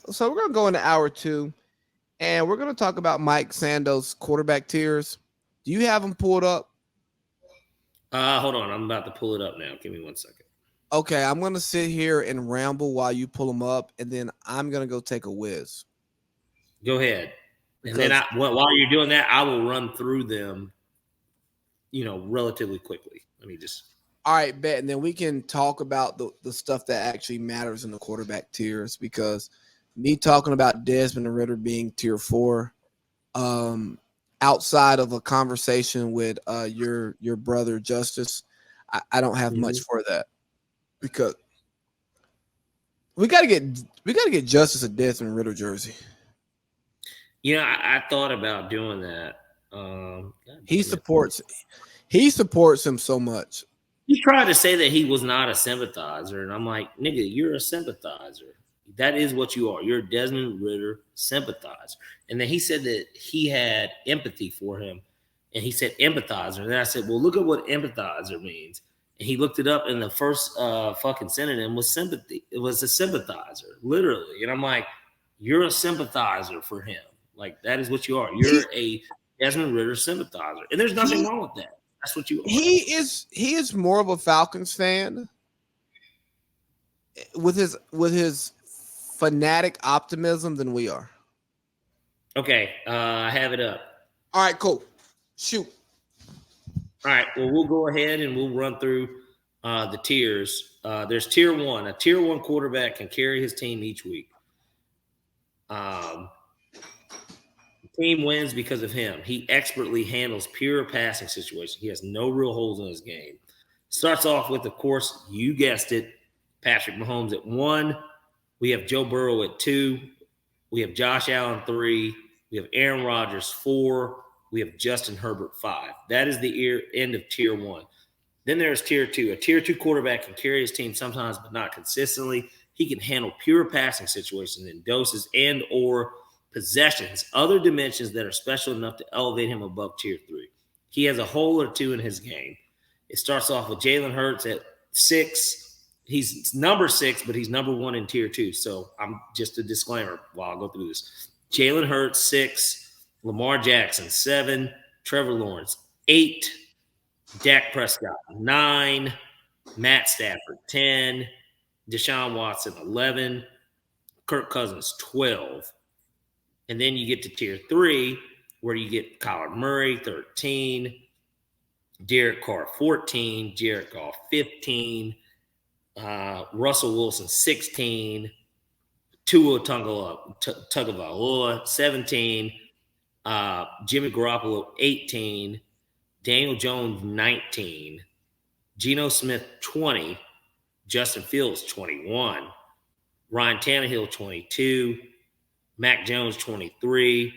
So we're gonna go into hour two, and we're gonna talk about Mike Sando's quarterback tiers. Do you have them pulled up? Hold on. I'm about to pull it up now. Give me 1 second. Okay, I'm gonna sit here and ramble while you pull them up, and then I'm gonna go take a whiz Go ahead. And then because while you're doing that, I will run through them, relatively quickly. Let me just. all right, bet, and then we can talk about the stuff that actually matters in the quarterback tiers because me talking about Desmond Ritter being tier 4, um, outside of a conversation with your brother Justice, I don't have much Mhm. for that because we gotta get Justice a Desmond Ritter jersey. I thought about doing that. God He damn it. supports he supports him so much. He tried to say that he was not a sympathizer, and I'm like, nigga, you're a sympathizer. That is what you are. You're a Desmond Ritter sympathizer. And then he said that he had empathy for him, and he said empathizer. And then I said, well, look at what empathizer means. And he looked it up, and the first fucking synonym was sympathy. It was a sympathizer, literally. And I'm like, you're a sympathizer for him. Like, that is what you are. He You're a Desmond Ritter sympathizer. And there's nothing he wrong with that. That's what you are. he is more of a Falcons fan with his fanatic optimism than we are. Okay, I have it up. All right, cool. Shoot. All right, well, we'll go ahead and we'll run through the tiers. There's tier 1. A tier 1 quarterback can carry his team each week. The team wins because of him. He expertly handles pure passing situations. He has no real holes in his game. Starts off with, of course, you guessed it, Patrick Mahomes at 1. We have Joe Burrow at 2. We have Josh Allen 3. We have Aaron Rodgers 4. We have Justin Herbert 5. That is the end of tier 1. Then there's tier 2. A tier 2 quarterback can carry his team sometimes, but not consistently. He can handle pure passing situations in doses and or possessions, other dimensions that are special enough to elevate him above tier 3. He has a hole or two in his game. It starts off with Jalen Hurts at 6. He's number 6, but he's number 1 in tier 2. So I'm just a disclaimer while I go through this. Jalen Hurts 6, Lamar Jackson 7, Trevor Lawrence 8, Dak Prescott 9, Matt Stafford 10, Deshaun Watson 11, Kirk Cousins 12. And then you get to tier 3 where you get Kyler Murray 13, Derek Carr 14, Jared Goff 15, Russell Wilson 16, Tua Tagovailoa 17, Jimmy Garoppolo 18, Daniel Jones 19, Geno Smith 20, Justin Fields 21, Ryan Tannehill 22, Mac Jones 23.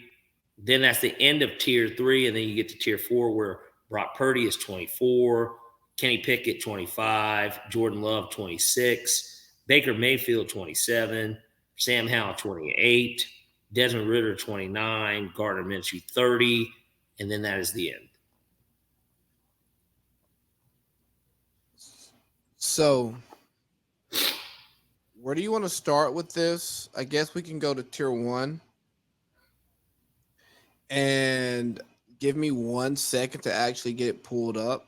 Then that's the end of tier 3, and then you get to tier 4 where Brock Purdy is 24, Kenny Pickett 25, Jordan Love 26, Baker Mayfield 27, Sam Howell 28, Desmond Ritter 29, Gardner Minshew 30, and then that is the end. So, where do you want to start with this? I guess we can go to tier 1 and give me 1 second to actually get it pulled up.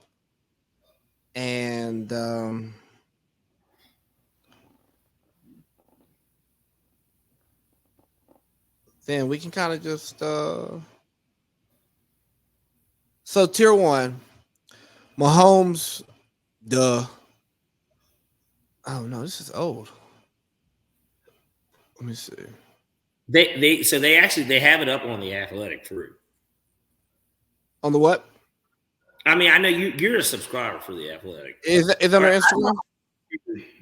And then we can kind of just so tier 1, Mahomes, duh. Oh no, this is old. Let me see. They have it up on the Athletic too. On the what? I mean, I know you're a subscriber for the Athletic. Is it on Instagram?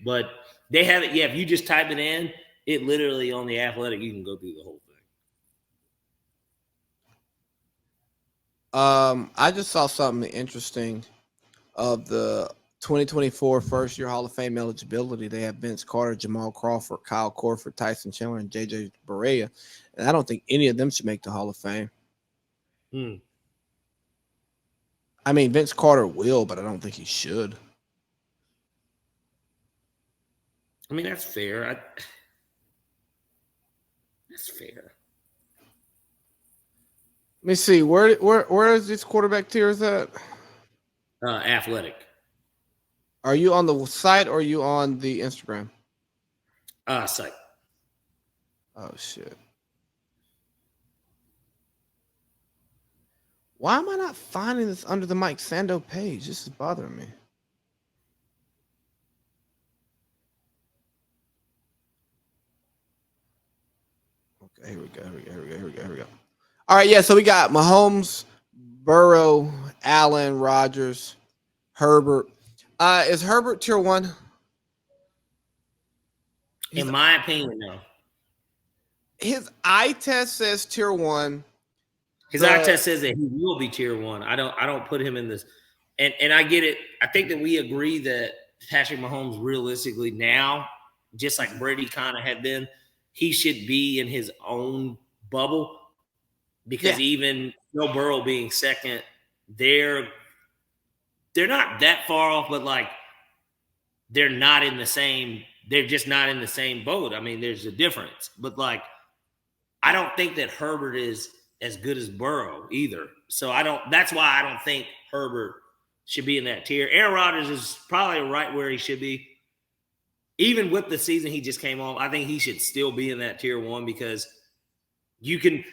But they have it. Yeah, if you just type it in, it literally on the Athletic, you can go through the whole thing. I just saw something interesting of the 2024 first year Hall of Fame eligibility. They have Vince Carter, Jamal Crawford, Kyle Korver, Tyson Chandler, and JJ Barea. And I don't think any of them should make the Hall of Fame. I mean, Vince Carter will, but I don't think he should. I mean, that's fair. That's fair. Let me see. Where is this quarterback tiers at? Athletic. Are you on the site or are you on the Instagram? Site. Oh shit. Why am I not finding this under the Mike Sando page? This is bothering me. Okay, here we go. All right, yeah, so we got Mahomes, Burrow, Allen, Rodgers, Herbert. Is Herbert tier 1? In my opinion, no. His eye test says tier 1. His eye test says that he will be tier 1. I don't put him in this. And I get it. I think that we agree that Patrick Mahomes realistically now, just like Brady kind of had been, he should be in his own bubble because even Joe Burrow being second, they're not that far off, but like they're just not in the same boat. I mean, there's a difference. But like I don't think that Herbert is as good as Burrow either. So that's why I don't think Herbert should be in that tier. Aaron Rodgers is probably right where he should be. Even with the season he just came off, I think he should still be in that tier 1 because you can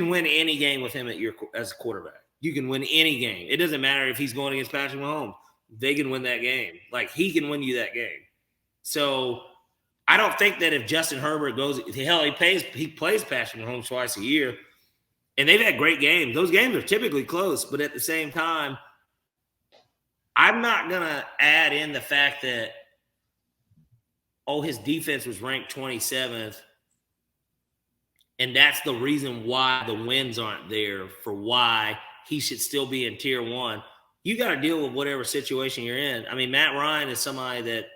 win any game with him as a quarterback. You can win any game. It doesn't matter if he's going against Patrick Mahomes. They can win that game. Like he can win you that game. So I don't think that if Justin Herbert goes, hell, he plays Patrick Mahomes twice a year, and they've had great games. Those games are typically close, but at the same time, I'm not gonna add in the fact that his defense was ranked 27th, and that's the reason why the wins aren't there for why he should still be in tier 1. You got to deal with whatever situation you're in. I mean, Matt Ryan is somebody that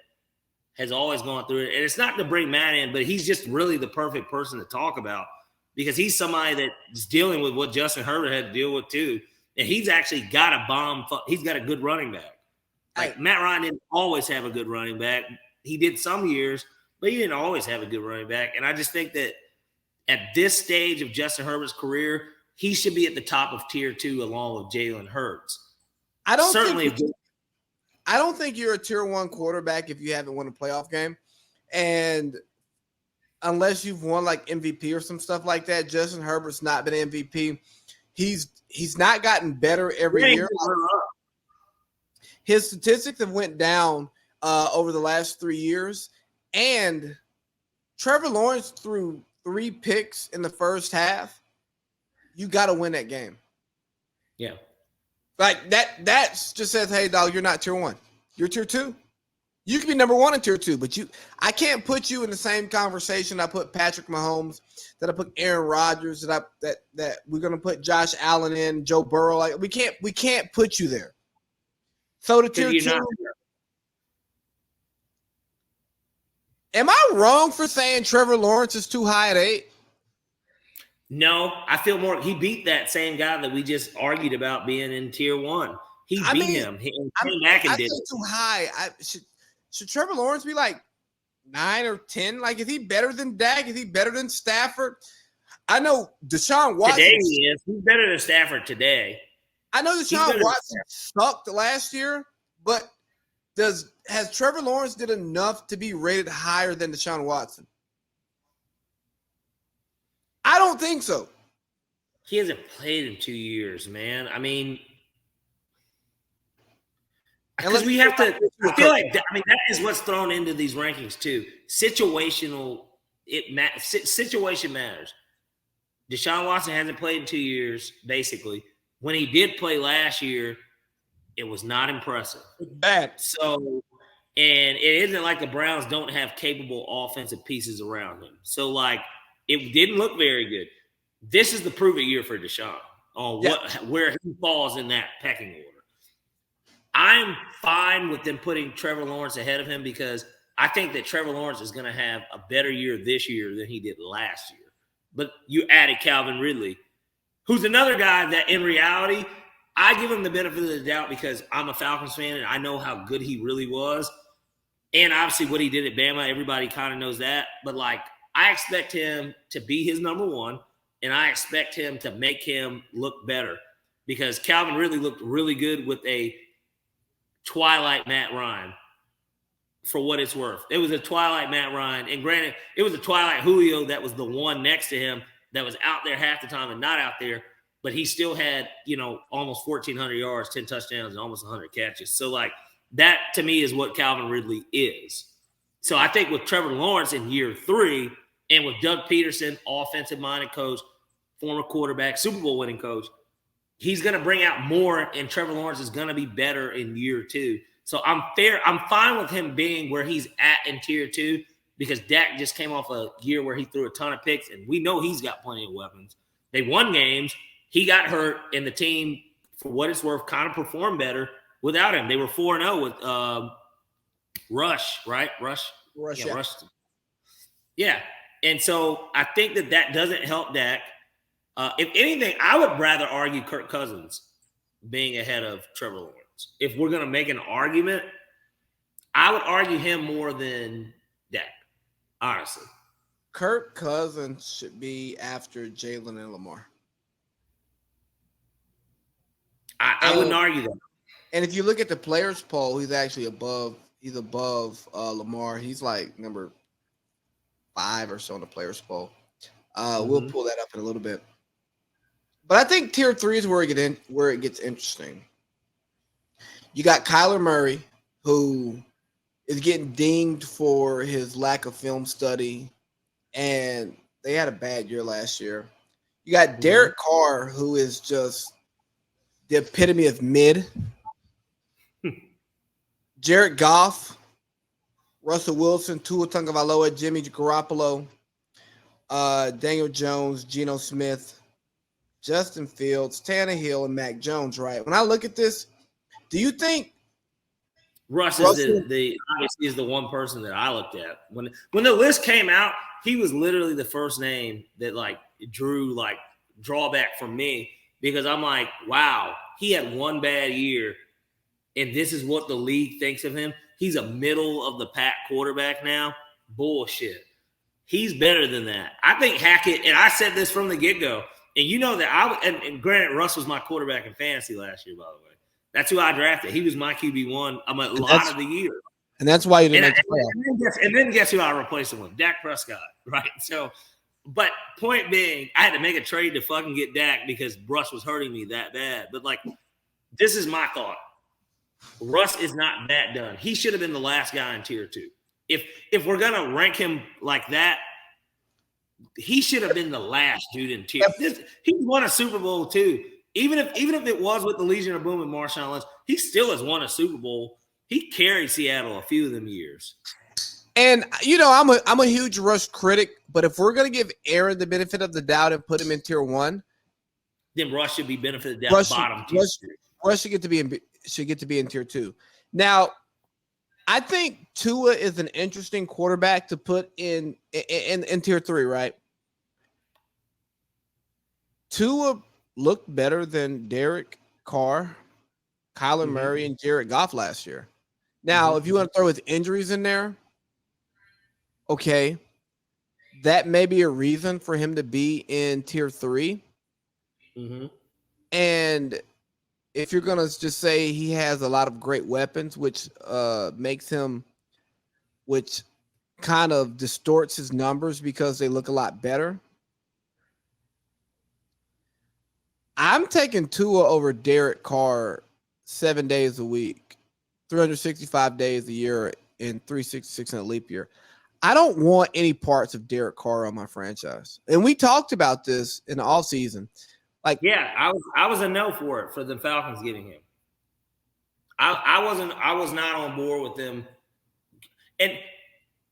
has always gone through it. And it's not to bring Matt in, but he's just really the perfect person to talk about because he's somebody that's dealing with what Justin Herbert had to deal with too. And he's actually got he's got a good running back. Like Matt Ryan didn't always have a good running back. He did some years, but he didn't always have a good running back. And I just think that at this stage of Justin Herbert's career, he should be at the top of tier 2 along with Jalen Hurts. I don't think you're a tier 1 quarterback if you haven't won a playoff game. And unless you've won like MVP or some stuff like that, Justin Herbert's not been MVP. He's not gotten better every year. His statistics have went down over the last 3 years. And Trevor Lawrence threw 3 picks in the first half. You got to win that game. Yeah. Like that just says, hey, dog, you're not tier 1. You're tier 2. You can be number 1 in tier 2, but I can't put you in the same conversation I put Patrick Mahomes, that I put Aaron Rodgers, that we're gonna put Josh Allen in, Joe Burrow. Like we can't put you there. So the tier 2. Am I wrong for saying Trevor Lawrence is too high at 8? No, I feel more. He beat that same guy that we just argued about being in tier 1. He beat him. He came back and did it. Too high. Should Trevor Lawrence be like 9 or 10? Like, is he better than Dak? Is he better than Stafford? I know Deshaun Watson. Today he is. He's better than Stafford today. I know Deshaun Watson sucked last year, but has Trevor Lawrence did enough to be rated higher than Deshaun Watson? I don't think so. He hasn't played in 2 years, man. I mean, because we have to. I feel like that is what's thrown into these rankings too. Situation matters. Deshaun Watson hasn't played in 2 years, basically. When he did play last year, it was not impressive. Bad. So, and it isn't like the Browns don't have capable offensive pieces around him. So, like, it didn't look very good. This is the prove-it year for Deshaun on where he falls in that pecking order. I'm fine with them putting Trevor Lawrence ahead of him because I think that Trevor Lawrence is going to have a better year this year than he did last year. But you added Calvin Ridley, who's another guy that in reality, I give him the benefit of the doubt because I'm a Falcons fan and I know how good he really was. And obviously what he did at Bama, everybody kind of knows that. But, like, I expect him to be his number one, and I expect him to make him look better because Calvin really looked really good with a Twilight Matt Ryan. For what it's worth, it was a Twilight Matt Ryan, and granted, it was a Twilight Julio that was the one next to him that was out there half the time and not out there, but he still had, almost 1,400 yards, 10 touchdowns, and almost 100 catches. So, like, that to me is what Calvin Ridley is. So I think with Trevor Lawrence in year 3 and with Doug Peterson, offensive-minded coach, former quarterback, Super Bowl winning coach, he's going to bring out more, and Trevor Lawrence is going to be better in year 2. So I'm fine with him being where he's at in tier 2 because Dak just came off a year where he threw a ton of picks, and we know he's got plenty of weapons. They won games. He got hurt, and the team, for what it's worth, kind of performed better without him. They were 4-0 with Rush, right? Rush. Yeah. Rush. Yeah. And so I think that doesn't help Dak. If anything, I would rather argue Kirk Cousins being ahead of Trevor Lawrence. If we're going to make an argument, I would argue him more than Dak, honestly. Kirk Cousins should be after Jalen and Lamar. I wouldn't argue that. And if you look at the players poll, he's actually above Lamar. He's like number 5 or so on the players poll. We'll pull that up in a little bit. But I think tier 3 is where it gets interesting. You got Kyler Murray, who is getting dinged for his lack of film study, and they had a bad year last year. You got Derek Carr, who is just the epitome of mid. Jared Goff, Russell Wilson, Tua Tagovailoa, Jimmy Garoppolo, Daniel Jones, Geno Smith, Justin Fields, Tannehill, and Mac Jones, right? When I look at this, do you think Russ is obviously is the one person that I looked at. When the list came out, he was literally the first name that drew drawback from me because I'm like, wow, he had one bad year, and this is what the league thinks of him. He's a middle of the pack quarterback now. Bullshit. He's better than that. I think Hackett, and I said this from the get-go, and you know that and granted, Russ was my quarterback in fantasy last year, by the way. That's who I drafted. He was my QB1 a lot of the year. And that's why you didn't and then guess who I replaced him with? Dak Prescott, right? So, but point being, I had to make a trade to fucking get Dak because Russ was hurting me that bad. But, this is my thought. Russ is not that done. He should have been the last guy in tier 2. If we're going to rank him like that, he should have been the last dude in tier. He won a Super Bowl too. Even if it was with the Legion of Boom and Marshawn Lynch, he still has won a Super Bowl. He carried Seattle a few of them years. And I'm a huge Russ critic, but if we're gonna give Aaron the benefit of the doubt and put him in tier 1, then Russ should be benefited down bottom tier. Russ should get to be in tier 2. Now, I think Tua is an interesting quarterback to put in tier 3, right? Tua looked better than Derek Carr, Kyler Murray, and Jared Goff last year. Now, if you want to throw his injuries in there, okay, that may be a reason for him to be in tier 3. And if you're going to just say he has a lot of great weapons, which kind of distorts his numbers because they look a lot better, I'm taking Tua over Derek Carr 7 days a week, 365 days a year, and 366 in a leap year. I don't want any parts of Derek Carr on my franchise. And we talked about this in the offseason. I was a no for the Falcons getting him. I was not on board with them. And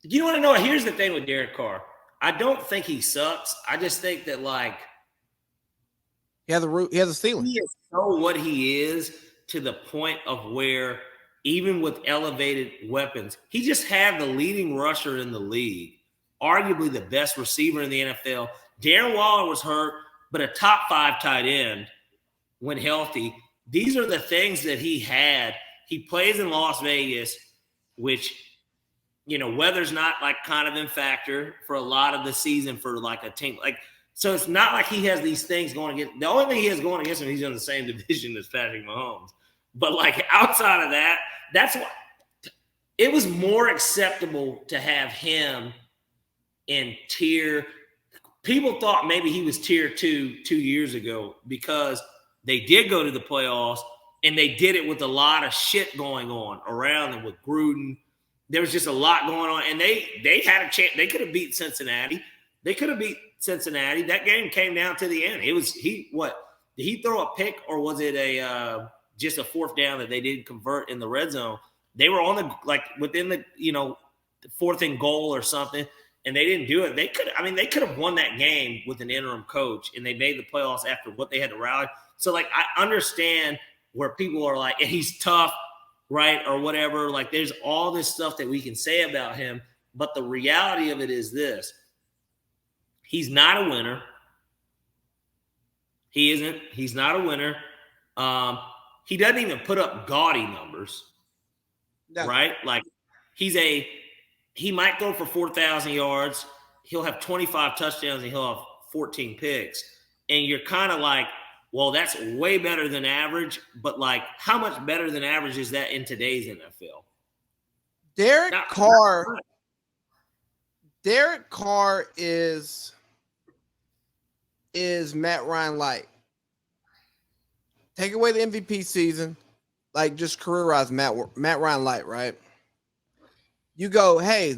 you want to know, here's the thing with Derek Carr. I don't think he sucks. I just think that he has a ceiling. He is so what he is to the point of where even with elevated weapons, he just had the leading rusher in the league, arguably the best receiver in the NFL. Darren Waller was hurt, but a top 5 tight end when healthy. These are the things that he had. He plays in Las Vegas, which weather's not like kind of in factor for a lot of the season for like a team. Like, so it's not like he has these things going against. The only thing he has going against him, he's in the same division as Patrick Mahomes. But like outside of that, that's why it was more acceptable to have him in tier. People thought maybe he was tier 2 years ago because they did go to the playoffs and they did it with a lot of shit going on around them with Gruden. There was just a lot going on, and they had a chance. They could have beat Cincinnati. That game came down to the end. It was did he throw a pick, or was it just a fourth down that they didn't convert in the red zone? They were on the within the the fourth and goal or something, and they didn't do it. They could have won that game with an interim coach, and they made the playoffs after what they had to rally. So like I understand where people are like, and he's tough, right, or whatever. Like there's all this stuff that we can say about him, but the reality of it is this: he's not a winner. He isn't. He's not a winner. He doesn't even put up gaudy numbers, right? Like he might go for 4,000 yards. He'll have 25 touchdowns and he'll have 14 picks. And you're kind of like, well, that's way better than average. But like, how much better than average is that in today's NFL? Derek Carr is Matt Ryan light. Take away the MVP season, like just career-wise, Matt Ryan light, right? You go, hey,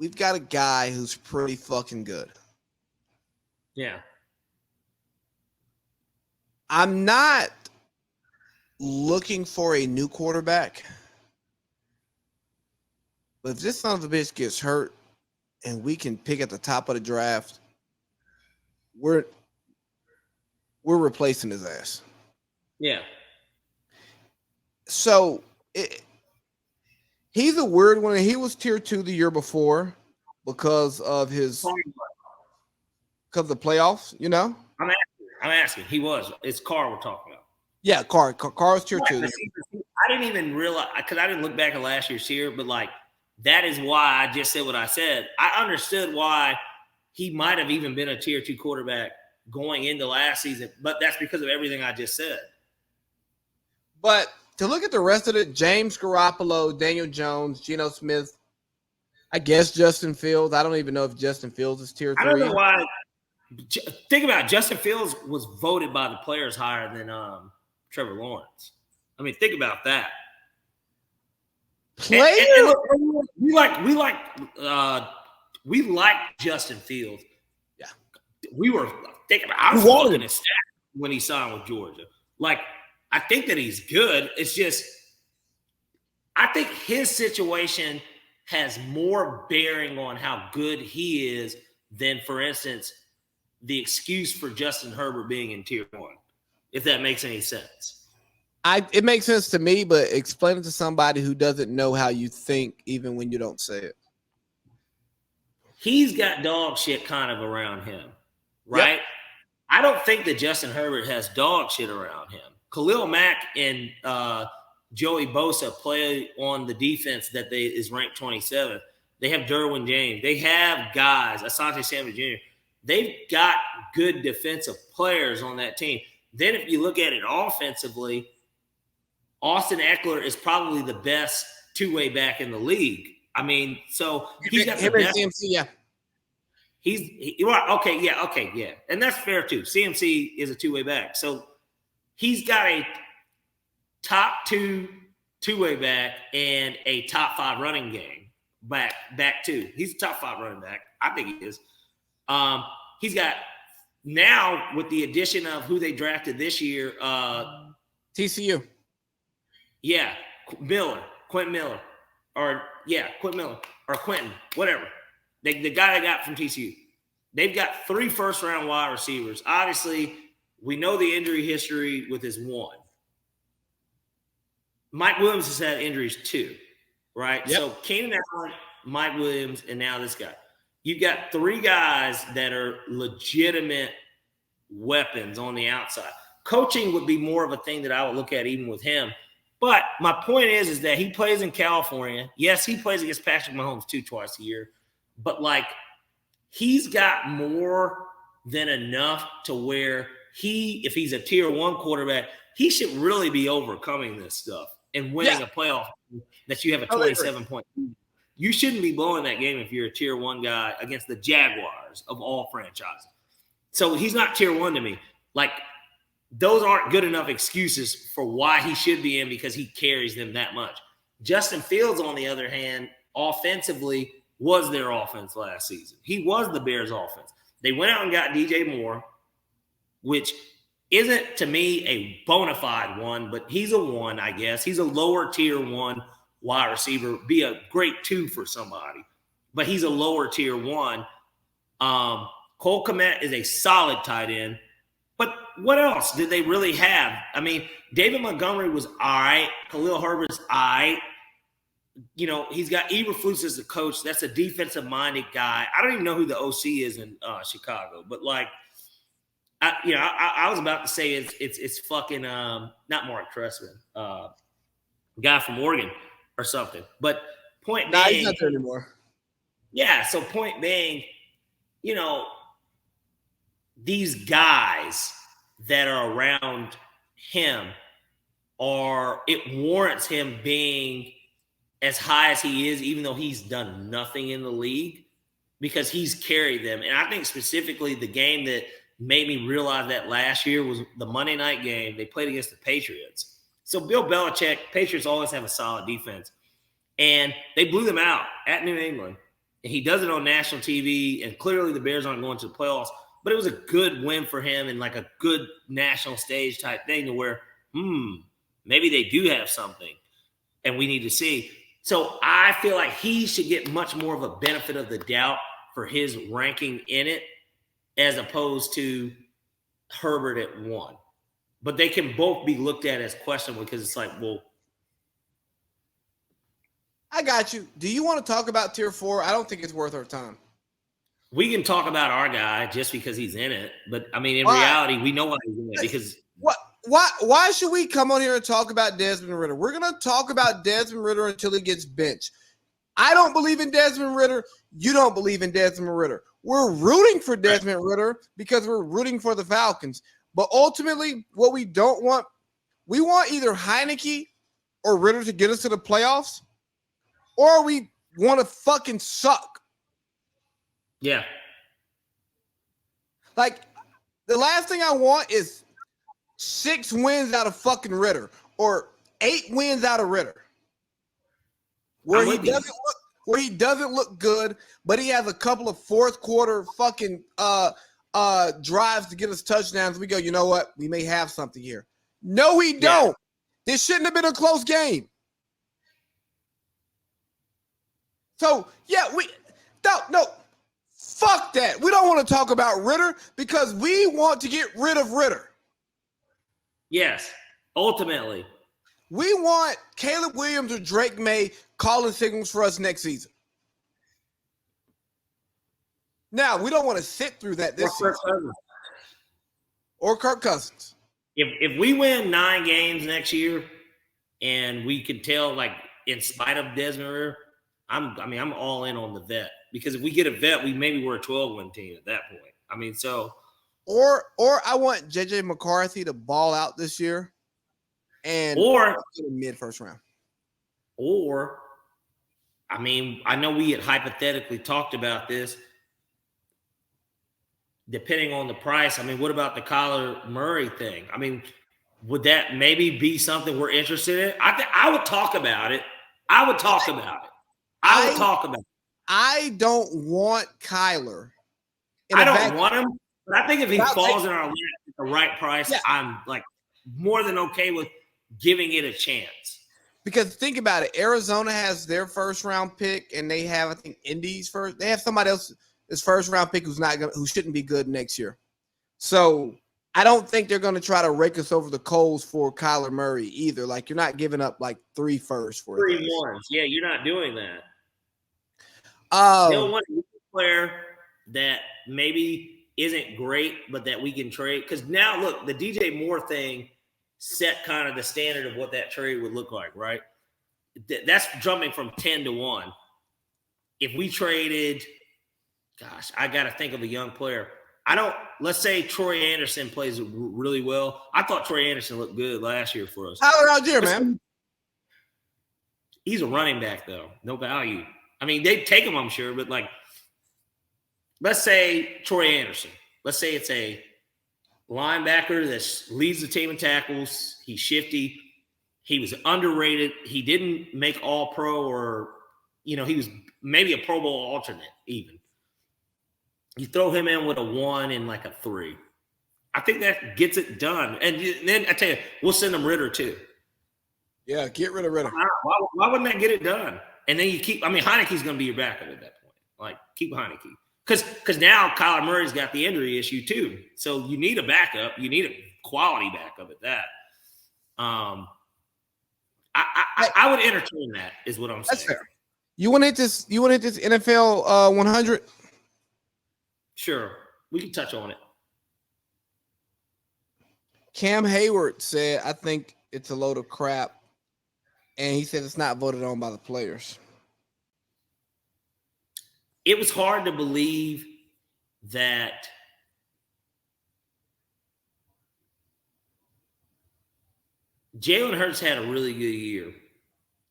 we've got a guy who's pretty fucking good. Yeah. I'm not looking for a new quarterback, but if this son of a bitch gets hurt and we can pick at the top of the draft, we're replacing his ass. Yeah. So he's a weird one. He was tier 2 the year before because of the playoffs, I'm asking. He was. It's Carr we're talking about. Yeah, Carr was tier 2. I didn't even realize, because I didn't look back at last year's tier, but like that is why I just said what I said. I understood why he might have even been a tier 2 quarterback going into last season, but that's because of everything I just said. But to look at the rest of it, James Garoppolo, Daniel Jones, Geno Smith, I guess Justin Fields. I don't even know if Justin Fields is tier 3. I don't know why. Think about it. Justin Fields was voted by the players higher than Trevor Lawrence. I mean, think about that. Players? We like Justin Fields. Yeah. We were thinking about. I was looking at stats when he signed with Georgia. Like, I think that he's good. It's just, I think his situation has more bearing on how good he is than, for instance, the excuse for Justin Herbert being in tier 1, if that makes any sense. It makes sense to me, but explain it to somebody who doesn't know how you think, even when you don't say it. He's got dog shit kind of around him, right? Yep. I don't think that Justin Herbert has dog shit around him. Khalil Mack and Joey Bosa play on the defense that is ranked 27th. They have Derwin James. They have guys, Asante Samuel Jr. They've got good defensive players on that team. Then if you look at it offensively, Austin Eckler is probably the best two-way back in the league. I mean, so he's got the best. CMC, yeah. Okay, and that's fair too. CMC is a two-way back, so he's got a top 2 two-way back and a top 5 running game back too. He's a top 5 running back. I think he is. He's got now with the addition of who they drafted this year, TCU. Yeah, Quentin Miller, or Quentin, whatever. The guy they got from TCU. They've got 3 first-round wide receivers. Obviously, we know the injury history with his one. Mike Williams has had injuries too, right? Yep. So Keenan Allen, Mike Williams, and now this guy. You've got 3 guys that are legitimate weapons on the outside. Coaching would be more of a thing that I would look at even with him. But my point is that he plays in California. Yes, he plays against Patrick Mahomes twice a year. But, like, he's got more than enough to where if he's a tier 1 quarterback, he should really be overcoming this stuff and winning a playoff that you have a 27-point lead. You shouldn't be blowing that game if you're a tier 1 guy against the Jaguars of all franchises. So he's not tier 1 to me. Like, those aren't good enough excuses for why he should be in because he carries them that much. Justin Fields, on the other hand, offensively was their offense last season. He was the Bears' offense. They went out and got DJ Moore, which isn't, to me, a bona fide one, but he's a 1, I guess. He's a lower tier 1 wide receiver, be a great 2 for somebody, but he's a lower tier 1. Cole Kmet is a solid tight end, but what else did they really have? I mean, David Montgomery was all right. Khalil Herbert's all right. You know, he's got Eberflus as the coach. That's a defensive-minded guy. I don't even know who the OC is in Chicago, but, like, I was about to say it's fucking not Mark Trestman, guy from Oregon or something. But point being, he's not there anymore. Yeah, so point being, you know, these guys that are around him it warrants him being as high as he is, even though he's done nothing in the league, because he's carried them. And I think specifically the game that made me realize that last year was the Monday night game. They played against the Patriots. So Bill Belichick, Patriots always have a solid defense. And they blew them out at New England. And he does it on national TV. And clearly the Bears aren't going to the playoffs. But it was a good win for him and like a good national stage type thing to where, maybe they do have something. And we need to see. So I feel like he should get much more of a benefit of the doubt for his ranking in it, as opposed to Herbert at 1. But they can both be looked at as questionable because it's like, well. I got you. Do you want to talk about tier 4? I don't think it's worth our time. We can talk about our guy just because he's in it. But, I mean, in reality, we know why he's in it because. Why should we come on here and talk about Desmond Ridder? We're going to talk about Desmond Ridder until he gets benched. I don't believe in Desmond Ridder. You don't believe in Desmond Ridder. We're rooting for Desmond Ridder because we're rooting for the Falcons. But ultimately, what we don't want, we want either Heineke or Ridder to get us to the playoffs, or we want to fucking suck. Yeah. Like, the last thing I want is 6 wins out of fucking Ridder or 8 wins out of Ridder. Where he doesn't look good, but he has a couple of fourth quarter fucking drives to get us touchdowns. We go, you know what? We may have something here. No, we don't. Yeah. This shouldn't have been a close game. So, yeah, no, fuck that. We don't want to talk about Ridder because we want to get rid of Ridder. Yes, ultimately. We want Caleb Williams or Drake May calling signals for us next season. Now, we don't want to sit through that this season. Or Kirk Cousins. If we win 9 games next year and we can tell, like, in spite of Desmond Ridder, I'm all in on the vet. Because if we get a vet, we're a 12-win team at that point. I mean, so. Or I want JJ McCarthy to ball out this year. Or mid-first round. Or, I mean, I know we had hypothetically talked about this. Depending on the price, I mean, what about the Kyler Murray thing? I mean, would that maybe be something we're interested in? I would talk about it. I would talk about it. I don't want Kyler. I don't want him, but I think if he falls in our lap at the right price, I'm like more than okay with giving it a chance. Because think about it, Arizona has their first round pick, and they have, I think, Indy's first. They have somebody else's first round pick who shouldn't be good next year. So I don't think they're going to try to rake us over the coals for Kyler Murray either. Like, you're not giving up like 3 firsts for 3 ones. Yeah, you're not doing that. They'll want a player that maybe isn't great, but that we can trade. Because now, look, the DJ Moore thing set kind of the standard of what that trade would look like, right? That's jumping from 10 to 1. If we traded, gosh, I got to think of a young player. Let's say Troy Anderson plays really well. I thought Troy Anderson looked good last year for us. Tyler Algier, man. He's a running back, though. No value. I mean, they'd take him, I'm sure, but like, let's say Troy Anderson. Let's say it's a linebacker that leads the team in tackles. He's shifty. He was underrated. He didn't make All-Pro or, he was maybe a Pro Bowl alternate even. You throw him in with a 1 and like a 3. I think that gets it done. And then I tell you, we'll send him Ritter too. Yeah, get rid of Ritter. Why wouldn't that get it done? And then Heineke's going to be your backup at that point. Like, keep Heineke. Because now Kyler Murray's got the injury issue too. So you need a backup. You need a quality backup at that. I would entertain that, is what I'm saying. That's fair. You want to hit this NFL 100? Sure. We can touch on it. Cam Hayward said, I think it's a load of crap. And he said it's not voted on by the players. It was hard to believe that Jalen Hurts had a really good year.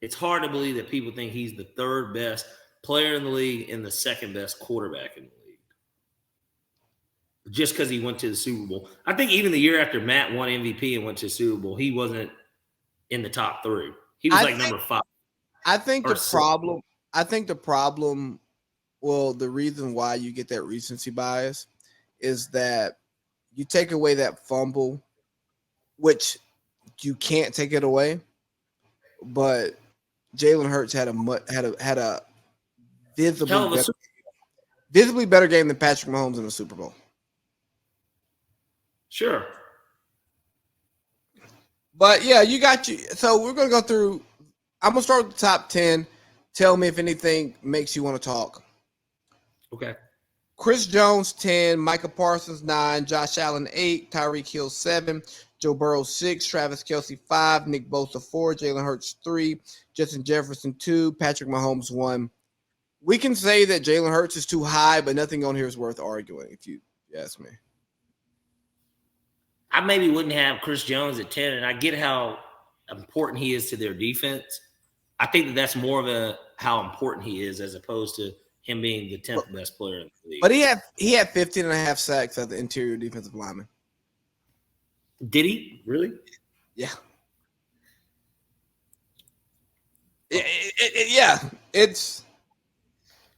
It's hard to believe that people think he's the third best player in the league and the second best quarterback in the league. Just because he went to the Super Bowl. I think even the year after Matt won MVP and went to the Super Bowl, he wasn't in the top 3. He was number 5. I think the problem, well, the reason why you get that recency bias is that you take away that fumble, which you can't take it away, but Jalen Hurts had a visibly better game than Patrick Mahomes in the Super Bowl. Sure. But yeah, you got you. So we're going to go through. I'm going to start with the top 10. Tell me if anything makes you want to talk. Okay. Chris Jones, 10. Micah Parsons, 9. Josh Allen, 8. Tyreek Hill, 7. Joe Burrow, 6. Travis Kelce, 5. Nick Bosa, 4. Jalen Hurts, 3. Justin Jefferson, 2. Patrick Mahomes, 1. We can say that Jalen Hurts is too high, but nothing on here is worth arguing, if you ask me. I maybe wouldn't have Chris Jones at 10, and I get how important he is to their defense. I think that's more of how important he is as opposed to him being the 10th best player in the league. But he had 15 and a half sacks at the interior defensive lineman. Did he? Really? Yeah. Yeah. It's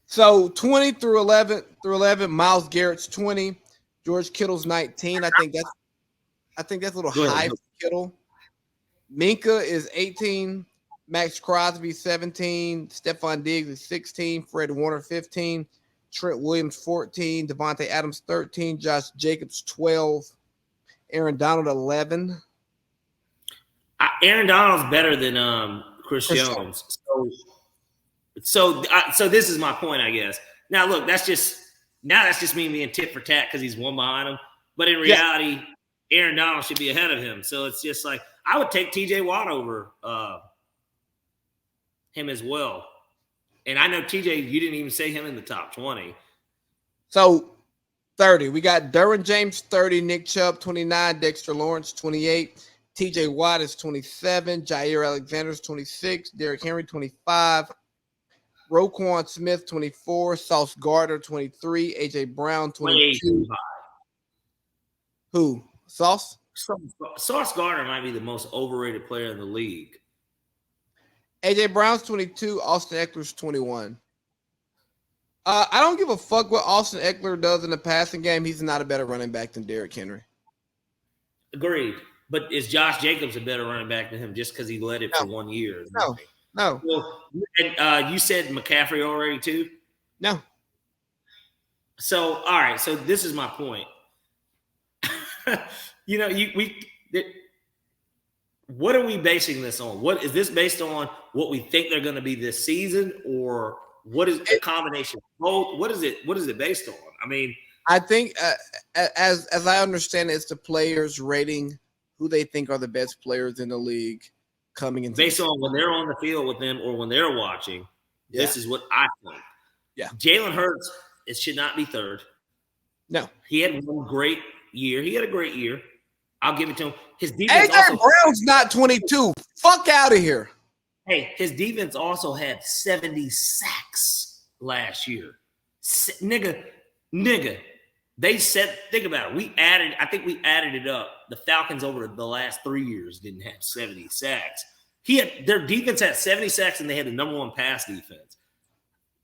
so 20 through 11. Myles Garrett's 20. George Kittle's 19. I think that's a little high for Kittle. Minka is 18. Max Crosby, 17. Stephon Diggs is 16. Fred Warner, 15. Trent Williams, 14. Devontae Adams, 13. Josh Jacobs, 12. Aaron Donald, 11. Aaron Donald's better than Chris Jones. So this is my point, I guess. Now, look, that's just me being tit for tat because he's one behind him. But in reality, Aaron Donald should be ahead of him. So it's just like I would take TJ Watt over him as well. And I know TJ, you didn't even say him in the top 20. So 30. We got Derwin James, 30. Nick Chubb, 29. Dexter Lawrence, 28. TJ Watt is 27. Jair Alexander's 26. Derrick Henry, 25. Roquan Smith, 24. Sauce Gardner, 23. AJ Brown, 22. Who? Sauce? Sauce Gardner might be the most overrated player in the league. AJ Brown's 22. Austin Eckler's 21. I don't give a fuck what Austin Eckler does in the passing game. He's not a better running back than Derrick Henry. Agreed. But is Josh Jacobs a better running back than him just because he led it for 1 year? No. Well, and you said McCaffrey already too? No. So, all right. So this is my point. What are we basing this on? What is this based on? What we think they're going to be this season, or what is a combination of both? What is it based on? I mean, I think as I understand it, it's the players rating who they think are the best players in the league coming into based on when they're on the field with them or when they're watching. Yeah. This is what I think. Yeah. Jalen Hurts, it should not be third. No. He had one great year. He had a great year. I'll give it to him. His defense AJ Brown's not 22. Fuck out of here. Hey, his defense also had 70 sacks last year. Nigga. They said, think about it. I think we added it up. The Falcons over the last 3 years didn't have 70 sacks. Their defense had 70 sacks and they had the number one pass defense.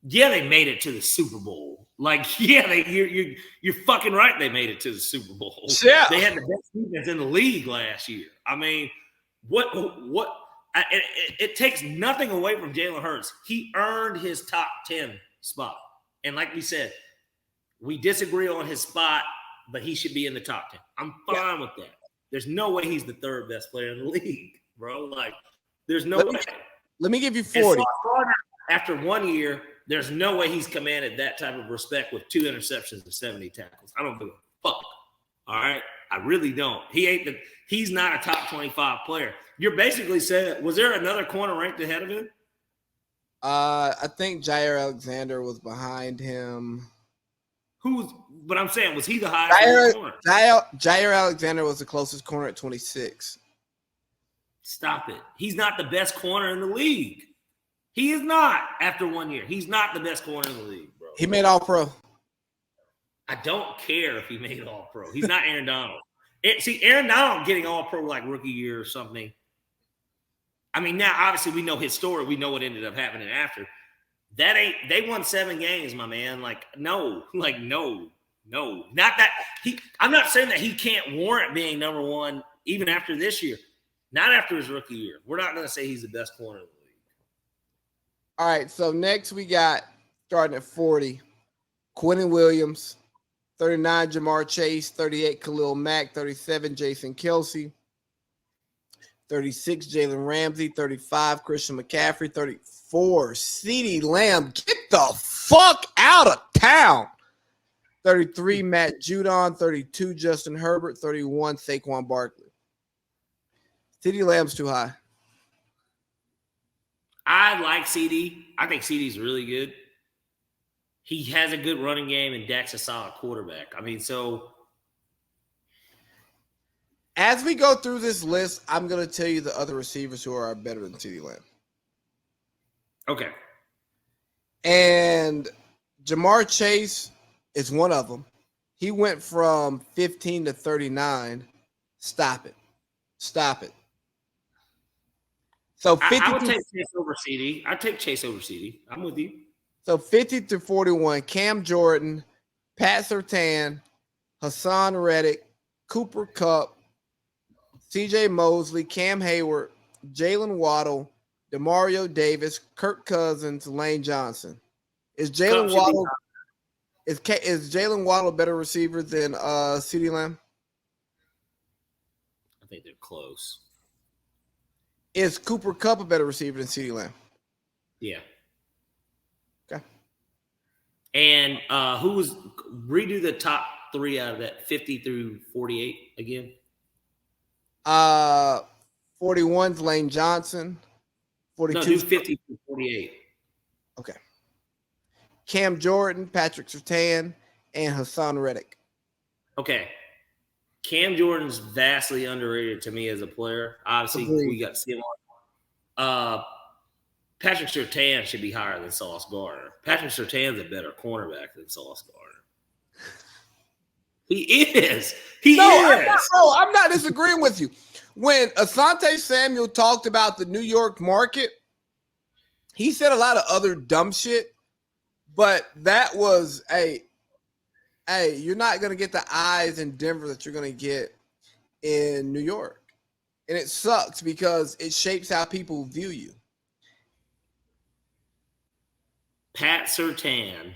Yeah, they made it to the Super Bowl. Like, yeah, you're fucking right. They made it to the Super Bowl. Yeah. They had the best defense in the league last year. I mean, it takes nothing away from Jalen Hurts. He earned his top 10 spot. And like we said, we disagree on his spot, but he should be in the top 10. I'm fine with that. There's no way he's the third best player in the league, bro. Like, there's no way. Let me give you 40. After 1 year, there's no way he's commanded that type of respect with 2 interceptions and 70 tackles. I don't give a fuck. All right? I really don't. He's not a top 25 player. You're basically saying, was there another corner ranked ahead of him? I think Jair Alexander was behind him. But I'm saying, was he the highest corner? Jair Alexander was the closest corner at 26. Stop it. He's not the best corner in the league. He is not after 1 year. He's not the best corner in the league, bro. He made All-Pro. I don't care if he made All-Pro. He's not Aaron Donald. Aaron Donald getting All-Pro like rookie year or something. I mean, now, obviously, we know his story. We know what ended up happening after. They won 7 games, my man. No. Not that I'm not saying that he can't warrant being number one even after this year. Not after his rookie year. We're not going to say he's the best corner in the league. All right, so next we got, starting at 40, Quentin Williams, 39, Jamar Chase, 38, Khalil Mack, 37, Jason Kelsey, 36, Jalen Ramsey, 35, Christian McCaffrey, 34, CeeDee Lamb, get the fuck out of town, 33, Matt Judon, 32, Justin Herbert, 31, Saquon Barkley. CeeDee Lamb's too high. I like CD. I think CD's really good. He has a good running game, and Dak's a solid quarterback. I mean, so as we go through this list, I'm going to tell you the other receivers who are better than CeeDee Lamb. Okay. And Jamar Chase is one of them. He went from 15 to 39. Stop it. So 50 I would take Chase over CD. I'd take Chase over CD. I'm with you. So 50 through 41, Cam Jordan, Pat Surtain, Hassan Reddick, Cooper Kupp, CJ Mosley, Cam Hayward, Jalen Waddle, Demario Davis, Kirk Cousins, Lane Johnson. Is Jalen Waddle a better receiver than CeeDee Lamb? I think they're close. Is Cooper Kupp a better receiver than CeeDee Lamb? Yeah. Okay. And redo the top 3 out of that 50 through 48 again? 41's Lane Johnson. 42. No, do 50 through 48. Okay. Cam Jordan, Patrick Surtain, and Hassan Reddick. Okay. Cam Jordan's vastly underrated to me as a player. Obviously, we got skill on. Patrick Surtain should be higher than Sauce Gardner. Patrick Surtain's a better cornerback than Sauce Gardner. He is. I'm not disagreeing with you. When Asante Samuel talked about the New York market, he said a lot of other dumb shit, but that was you're not going to get the eyes in Denver that you're going to get in New York. And it sucks because it shapes how people view you. Pat Surtain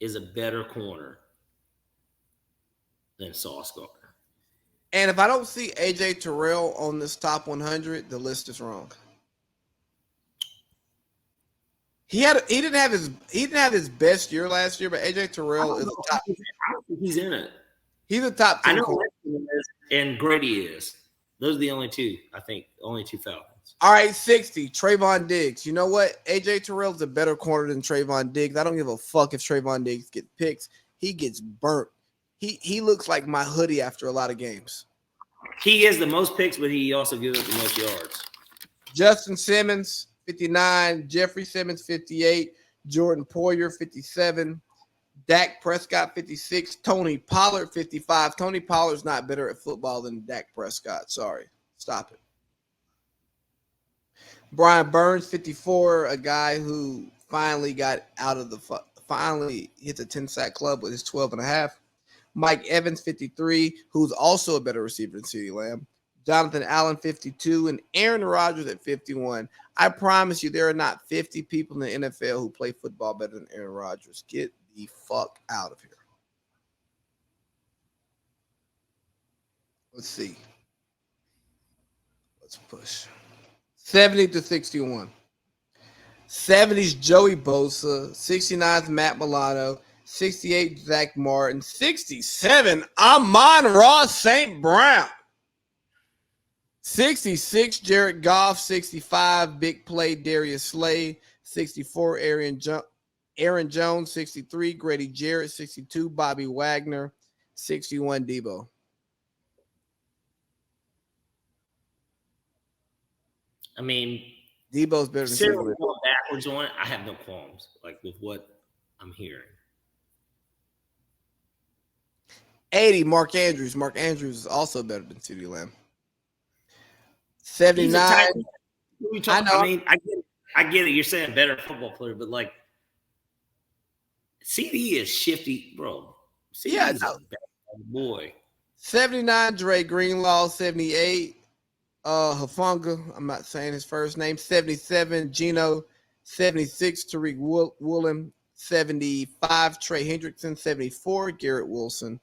is a better corner than Sauce Gardner. And if I don't see AJ Terrell on this top 100, the list is wrong. He didn't have his best year last year, but AJ Terrell is a top. I don't think he's in it. He's a top 10. I know and Grady is. Those are the only two, I think, only two Falcons. All right, 60. Trayvon Diggs. You know what? A.J. Terrell's a better corner than Trayvon Diggs. I don't give a fuck if Trayvon Diggs gets picks. He gets burnt. He looks like my hoodie after a lot of games. He is the most picks, but he also gives up the most yards. Justin Simmons, 59. Jeffrey Simmons, 58. Jordan Poyer, 57. Dak Prescott, 56. Tony Pollard, 55. Tony Pollard's not better at football than Dak Prescott. Sorry. Stop it. Brian Burns, 54. A guy who finally got out of finally hit the 10-sack club with his 12 and a half. Mike Evans, 53, who's also a better receiver than CeeDee Lamb. Jonathan Allen, 52, and Aaron Rodgers at 51. I promise you, there are not 50 people in the NFL who play football better than Aaron Rodgers. Get the fuck out of here. Let's see. Let's push. 70 to 61. 70's Joey Bosa. 69's Matt Milano. 68 Zach Martin. 67 Amon-Ra St. Brown. 66 Jared Goff. 65 big play Darius Slay. 64 Aaron Jones. 63 Grady Jarrett. 62 Bobby Wagner. 61 Debo. I mean, Debo's better than Cyril going backwards on it. I have no qualms with what I'm hearing. 80 Mark Andrews. Mark Andrews is also better than CeeDee Lamb. 79. I mean, I get it. You're saying better football player, but CD is shifty, bro. CD is a bad boy. 79 Dre Greenlaw. 78 Hufanga. I'm not saying his first name. 77 Gino. 76 Tariq Woolen. 75 Trey Hendrickson. 74 Garrett Wilson.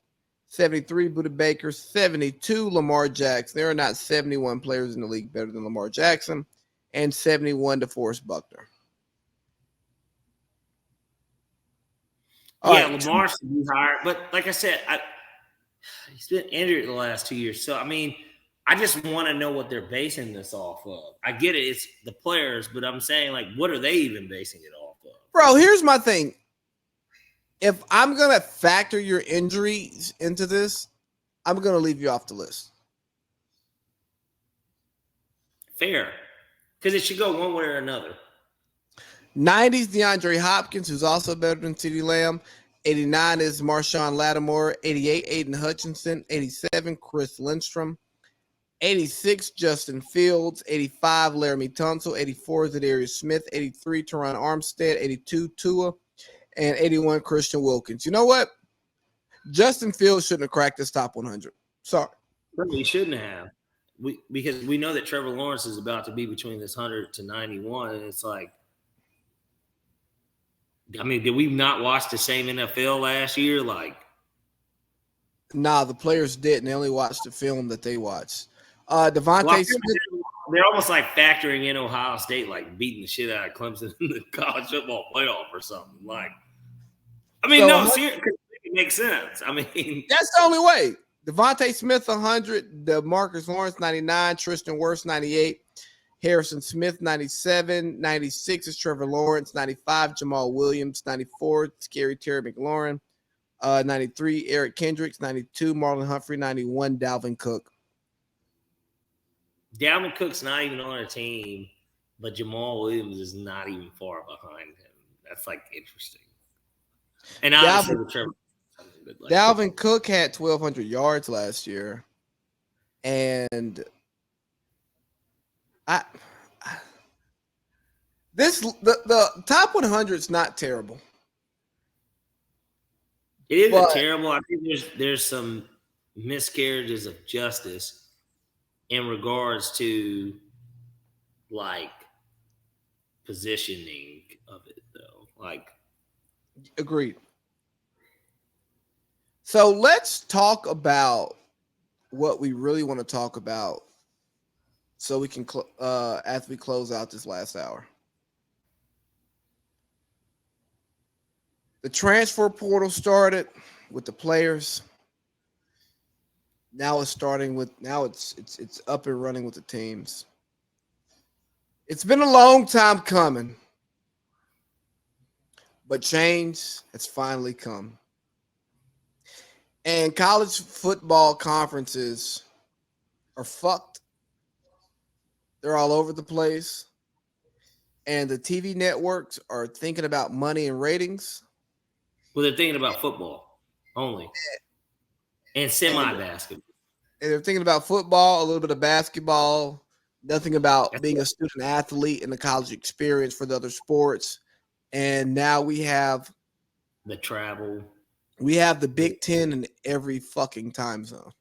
73 Buda Baker. 72 Lamar Jackson. There are not 71 players in the league better than Lamar Jackson. And 71 DeForest Buckner. Lamar should be higher. But like I said, he's been injured the last 2 years. So, I mean, I just want to know what they're basing this off of. I get it. It's the players. But I'm saying, what are they even basing it off of? Bro, here's my thing. If I'm going to factor your injuries into this, I'm going to leave you off the list. Fair. Because it should go one way or another. 90's DeAndre Hopkins, who's also better than CeeDee Lamb. 89 is Marshawn Lattimore. 88, Aiden Hutchinson. 87, Chris Lindstrom. 86, Justin Fields. 85, Laramie Tunsil. 84, Zadarius Smith. 83, Teron Armstead. 82, Tua. And 81, Christian Wilkins. You know what? Justin Fields shouldn't have cracked this top 100. Sorry. He shouldn't have. Because we know that Trevor Lawrence is about to be between this 100 to 91. And it's did we not watch the same NFL last year? Nah, the players didn't. They only watched the film that they watched. Devontae Smith. They're almost factoring in Ohio State, beating the shit out of Clemson in the college football playoff or something. Seriously, it makes sense. I mean, that's the only way. Devontae Smith, 100. DeMarcus Lawrence, 99. Tristan Wirfs, 98. Harrison Smith, 97. 96 is Trevor Lawrence. 95, Jamal Williams. 94, Scary Terry McLaurin. 93, Eric Kendricks. 92, Marlon Humphrey. 91, Dalvin Cook. Dalvin Cook's not even on our team, but Jamal Williams is not even far behind him. That's interesting. And obviously with Trevor. Dalvin Cook had 1,200 yards last year. And the top 100 is not terrible. It isn't terrible. I think there's some miscarriages of justice in regards to positioning of it, though. Agreed. So let's talk about what we really want to talk about so we can, as we close out this last hour. The transfer portal started with the players. Now it's starting with it's up and running with the teams. It's been a long time coming, but change has finally come. And college football conferences are fucked. They're all over the place. And the TV networks are thinking about money and ratings. Well, they're thinking about football only and And, semi-basketball. and they're thinking about football, a little bit of basketball, nothing about That's being a student athlete and the college experience for the other sports. And now the travel. we have the Big Ten in every fucking time zone.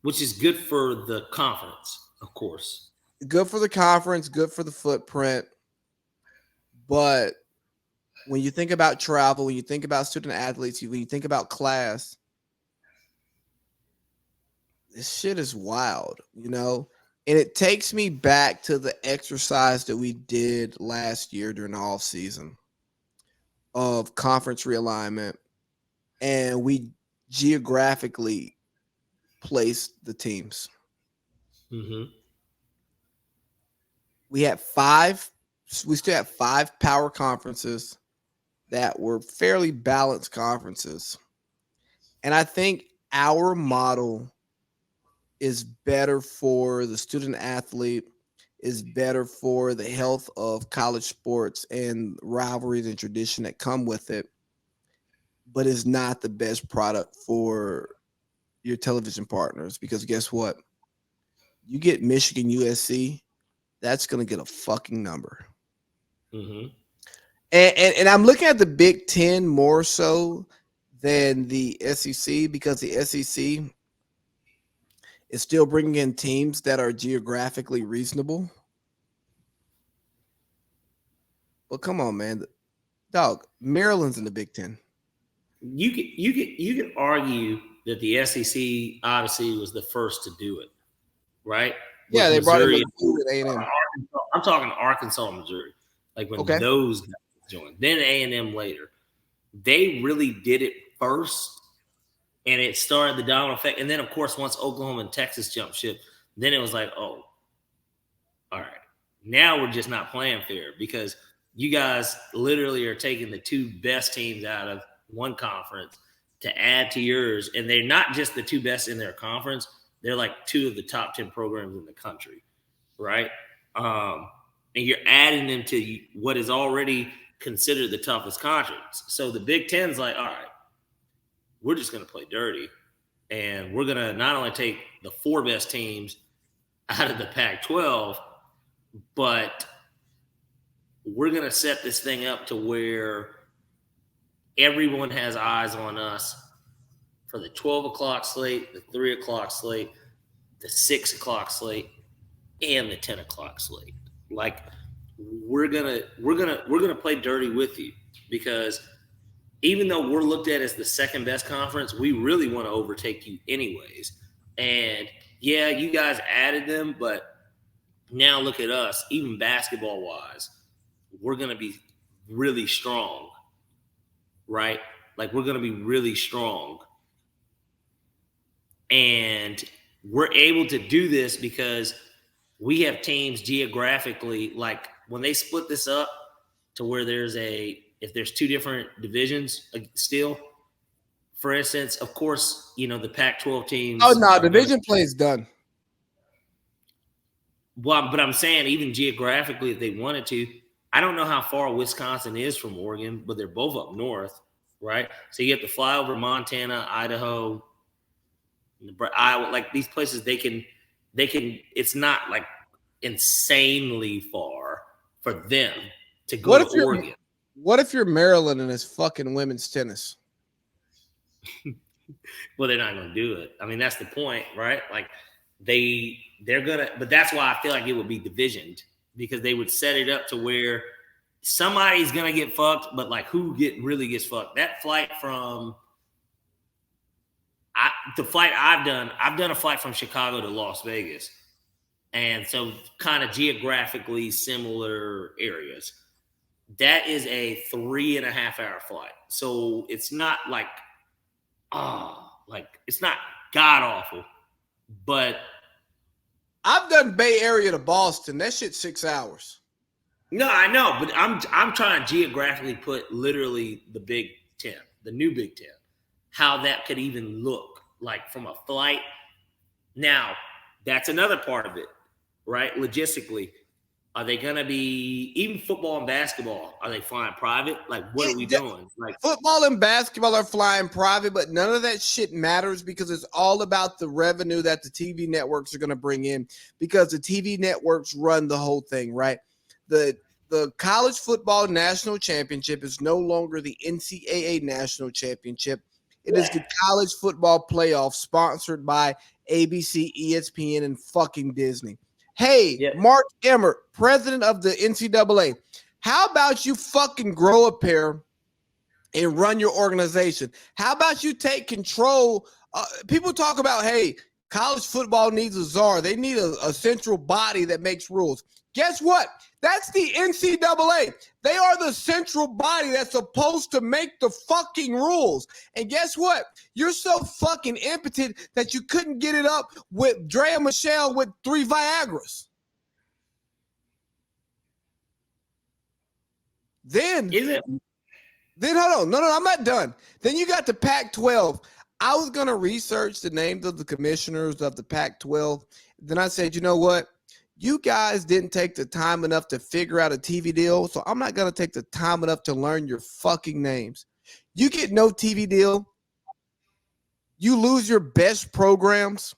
Which is good for the conference, of course. Good for the conference, good for the footprint. But when you think about travel, when you think about student athletes, when you think about class, this shit is wild, you know? And it takes me back to the exercise that we did last year during the off season of conference realignment. And we geographically placed the teams. Mm-hmm. We still have 5 power conferences that were fairly balanced conferences. And I think our model is better for the student athlete, is better for the health of college sports and rivalries and tradition that come with it, but is not the best product for your television partners. Because guess what? You get Michigan USC, that's going to get a fucking number. Mm-hmm. And I'm looking at the Big Ten more so than the SEC, because the SEC is still bringing in teams that are geographically reasonable. Well, come on, man, dog. Maryland's in the Big Ten. You could argue that the SEC obviously was the first to do it, right? Yeah, With they brought in Missouri, A&M. I'm talking Arkansas and Missouri, like when Okay. those guys joined. Then A&M later. They really did it first, and it started the domino effect. And then, of course, once Oklahoma and Texas jumped ship, then it was like, oh, all right, now we're just not playing fair, because you guys literally are taking the 2 best teams out of one conference to add to yours. And they're not just the 2 best in their conference. They're like 2 of the top 10 programs in the country, right? And you're adding them to what is already considered the toughest conference. So the Big Ten's like, all right, we're just going to play dirty. And we're going to not only take the 4 best teams out of the Pac-12, but we're going to set this thing up to where everyone has eyes on us for the 12 o'clock slate, the 3 o'clock slate, the 6 o'clock slate, and the 10 o'clock slate. Like, we're gonna play dirty with you, because even though we're looked at as the second best conference, we really want to overtake you anyways. And yeah, you guys added them, but now look at us. Even basketball wise, we're gonna be really strong, right? Like, we're gonna be really strong, and we're able to do this because we have teams geographically. Like, when they split this up to where if there's 2 different divisions still, for instance, of course, the Pac-12 teams. Oh no, division play is done. Well, but I'm saying, even geographically, if they wanted to, I don't know how far Wisconsin is from Oregon, but they're both up north, right? So you have to fly over Montana, Idaho, Iowa, like these places. They can. It's not like insanely far for them to go to Oregon. What if you're Maryland and it's fucking women's tennis? Well, they're not going to do it. I mean, that's the point, right? Like, they're going to, but that's why I feel like it would be divisioned, because they would set it up to where somebody's going to get fucked, but like, who really gets fucked? That flight from I've done a flight from Chicago to Las Vegas. And so kind of geographically similar areas. That is a 3.5 hour flight. So it's not like Like, it's not god awful, but I've done Bay Area to Boston. That shit's 6 hours. no, I know, but I'm trying to geographically put literally the Big Ten, the new Big Ten, how that could even look like from a flight. Now, that's another part of it, right? Logistically, are they going to be, even football and basketball, are they flying private? Like, what are we doing? Like, football and basketball are flying private, but none of that shit matters because it's all about the revenue that the TV networks are going to bring in, because the TV networks run the whole thing, right? The college football national championship is no longer the NCAA national championship. It is the college football playoff sponsored by ABC, ESPN, and fucking Disney. Hey, Mark Emmert, president of the NCAA, how about you fucking grow a pair and run your organization? How about you take control? People talk about, hey, college football needs a czar. They need a central body that makes rules. Guess what? That's the NCAA. They are the central body that's supposed to make the fucking rules. And guess what? You're so fucking impotent that you couldn't get it up with Drea Michelle with 3 Viagras. Then hold on. No, I'm not done. Then you got the Pac-12. I was going to research the names of the commissioners of the Pac-12. Then I said, you know what? You guys didn't take the time enough to figure out a TV deal, so I'm not going to take the time enough to learn your fucking names. You get no TV deal. You lose your best programs.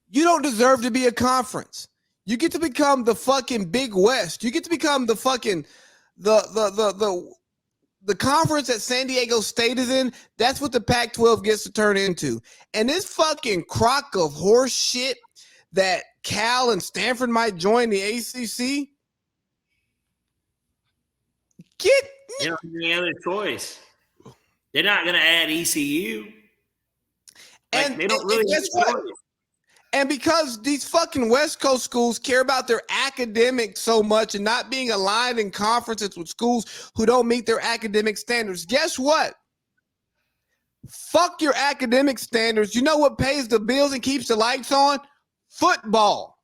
You don't deserve to be a conference. You get to become the fucking Big West. You get to become the fucking the conference that San Diego State is in. That's what the Pac-12 gets to turn into. And this fucking crock of horse shit that Cal and Stanford might join the ACC. They don't have any other choice. They're not going to add ECU. And they don't really have a choice. And because these fucking West Coast schools care about their academics so much and not being aligned in conferences with schools who don't meet their academic standards, guess what? Fuck your academic standards. You know what pays the bills and keeps the lights on? Football.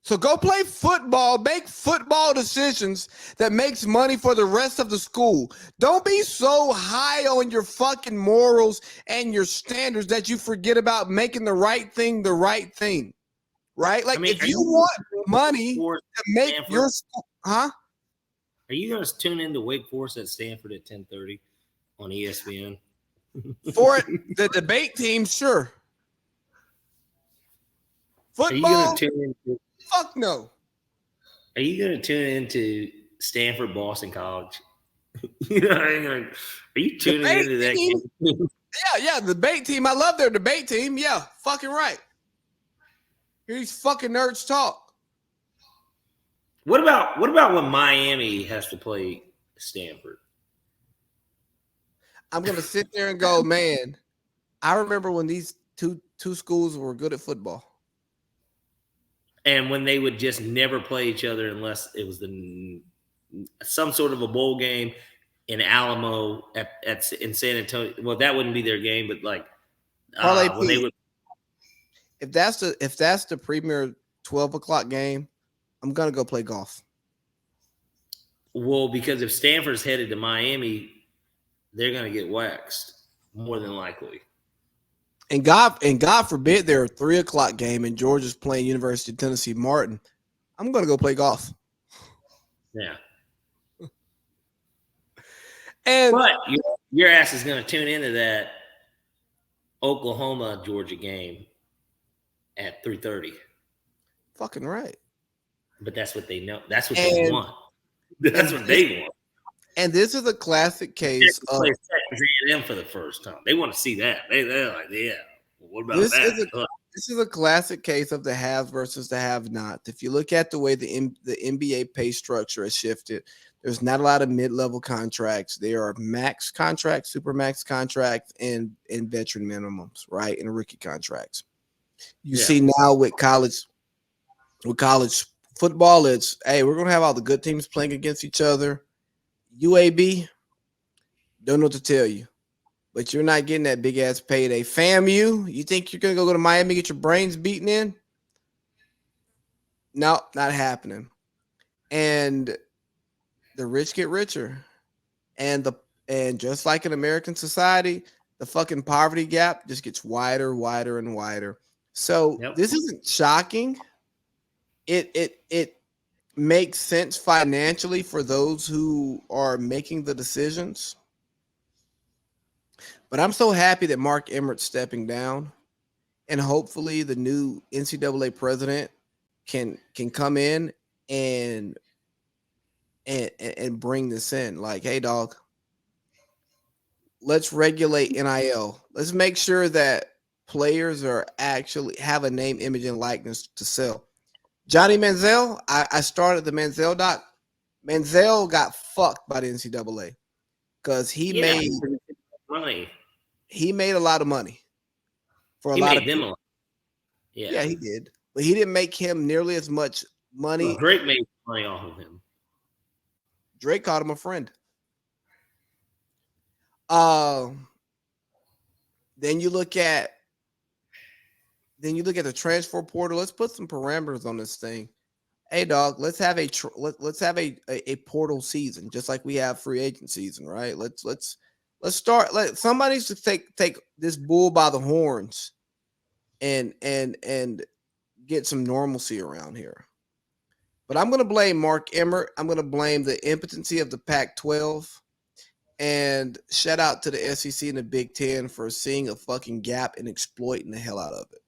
So go play football, make football decisions that makes money for the rest of the school. Don't be so high on your fucking morals and your standards that you forget about making the right thing, right? Like, if you want money to make your school, huh? Are you going to tune into Wake Forest at Stanford at 10:30 on ESPN? For the debate team, sure. Football, are you gonna tune into, fuck no. Are you going to tune into Stanford Boston College? You know, are you tuning debate into that game? Yeah, the debate team. I love their debate team. Yeah, fucking right. Hear these fucking nerds talk. What about when Miami has to play Stanford? I'm gonna sit there and go, man. I remember when these two schools were good at football, and when they would just never play each other unless it was some sort of a bowl game in Alamo in San Antonio. Well, that wouldn't be their game, but like when they would. If that's the premier 12 o'clock game, I'm gonna go play golf. Well, because if Stanford's headed to Miami, they're going to get waxed more than likely. And God forbid they're a 3 o'clock game and Georgia's playing University of Tennessee Martin. I'm going to go play golf. Yeah. But your ass is going to tune into that Oklahoma Georgia game at 3:30. Fucking right. But that's what they know. That's what they want. That's what they want. And this is a classic case of them for the first time. They want to see that. They're like, yeah. Well, what about that? This is a classic case of the haves versus the have-nots. If you look at the way the NBA pay structure has shifted, there's not a lot of mid-level contracts. There are max contracts, super max contracts, and veteran minimums, right? And rookie contracts. You see now with college football, it's, hey, we're going to have all the good teams playing against each other. UAB, Don't know what to tell you. But you're not getting that big ass payday. You think you're gonna go to Miami and get your brains beaten in? No, not happening. And the rich get richer. And just like in American society, the fucking poverty gap just gets wider, wider, and wider. So this isn't shocking. It makes sense financially for those who are making the decisions. But I'm so happy that Mark Emmert's stepping down, and hopefully the new NCAA president can come in and bring this in. Like, hey, dog, let's regulate NIL. Let's make sure that players are actually have a name, image, and likeness to sell. Johnny Manziel, I started the Manziel doc. Manziel got fucked by the NCAA because he made money. He made a lot of money for a lot of people. Yeah, he did, but he didn't make him nearly as much money. Well, Drake made money off of him. Drake called him a friend. Then you look at the transfer portal. Let's put some parameters on this thing. Hey, dog, let's have a portal season, just like we have free agent season, right? Let's start. Let somebody to take this bull by the horns and get some normalcy around here. But I'm going to blame Mark Emmert. I'm going to blame the impotency of the Pac-12. And shout out to the SEC and the Big Ten for seeing a fucking gap and exploiting the hell out of it.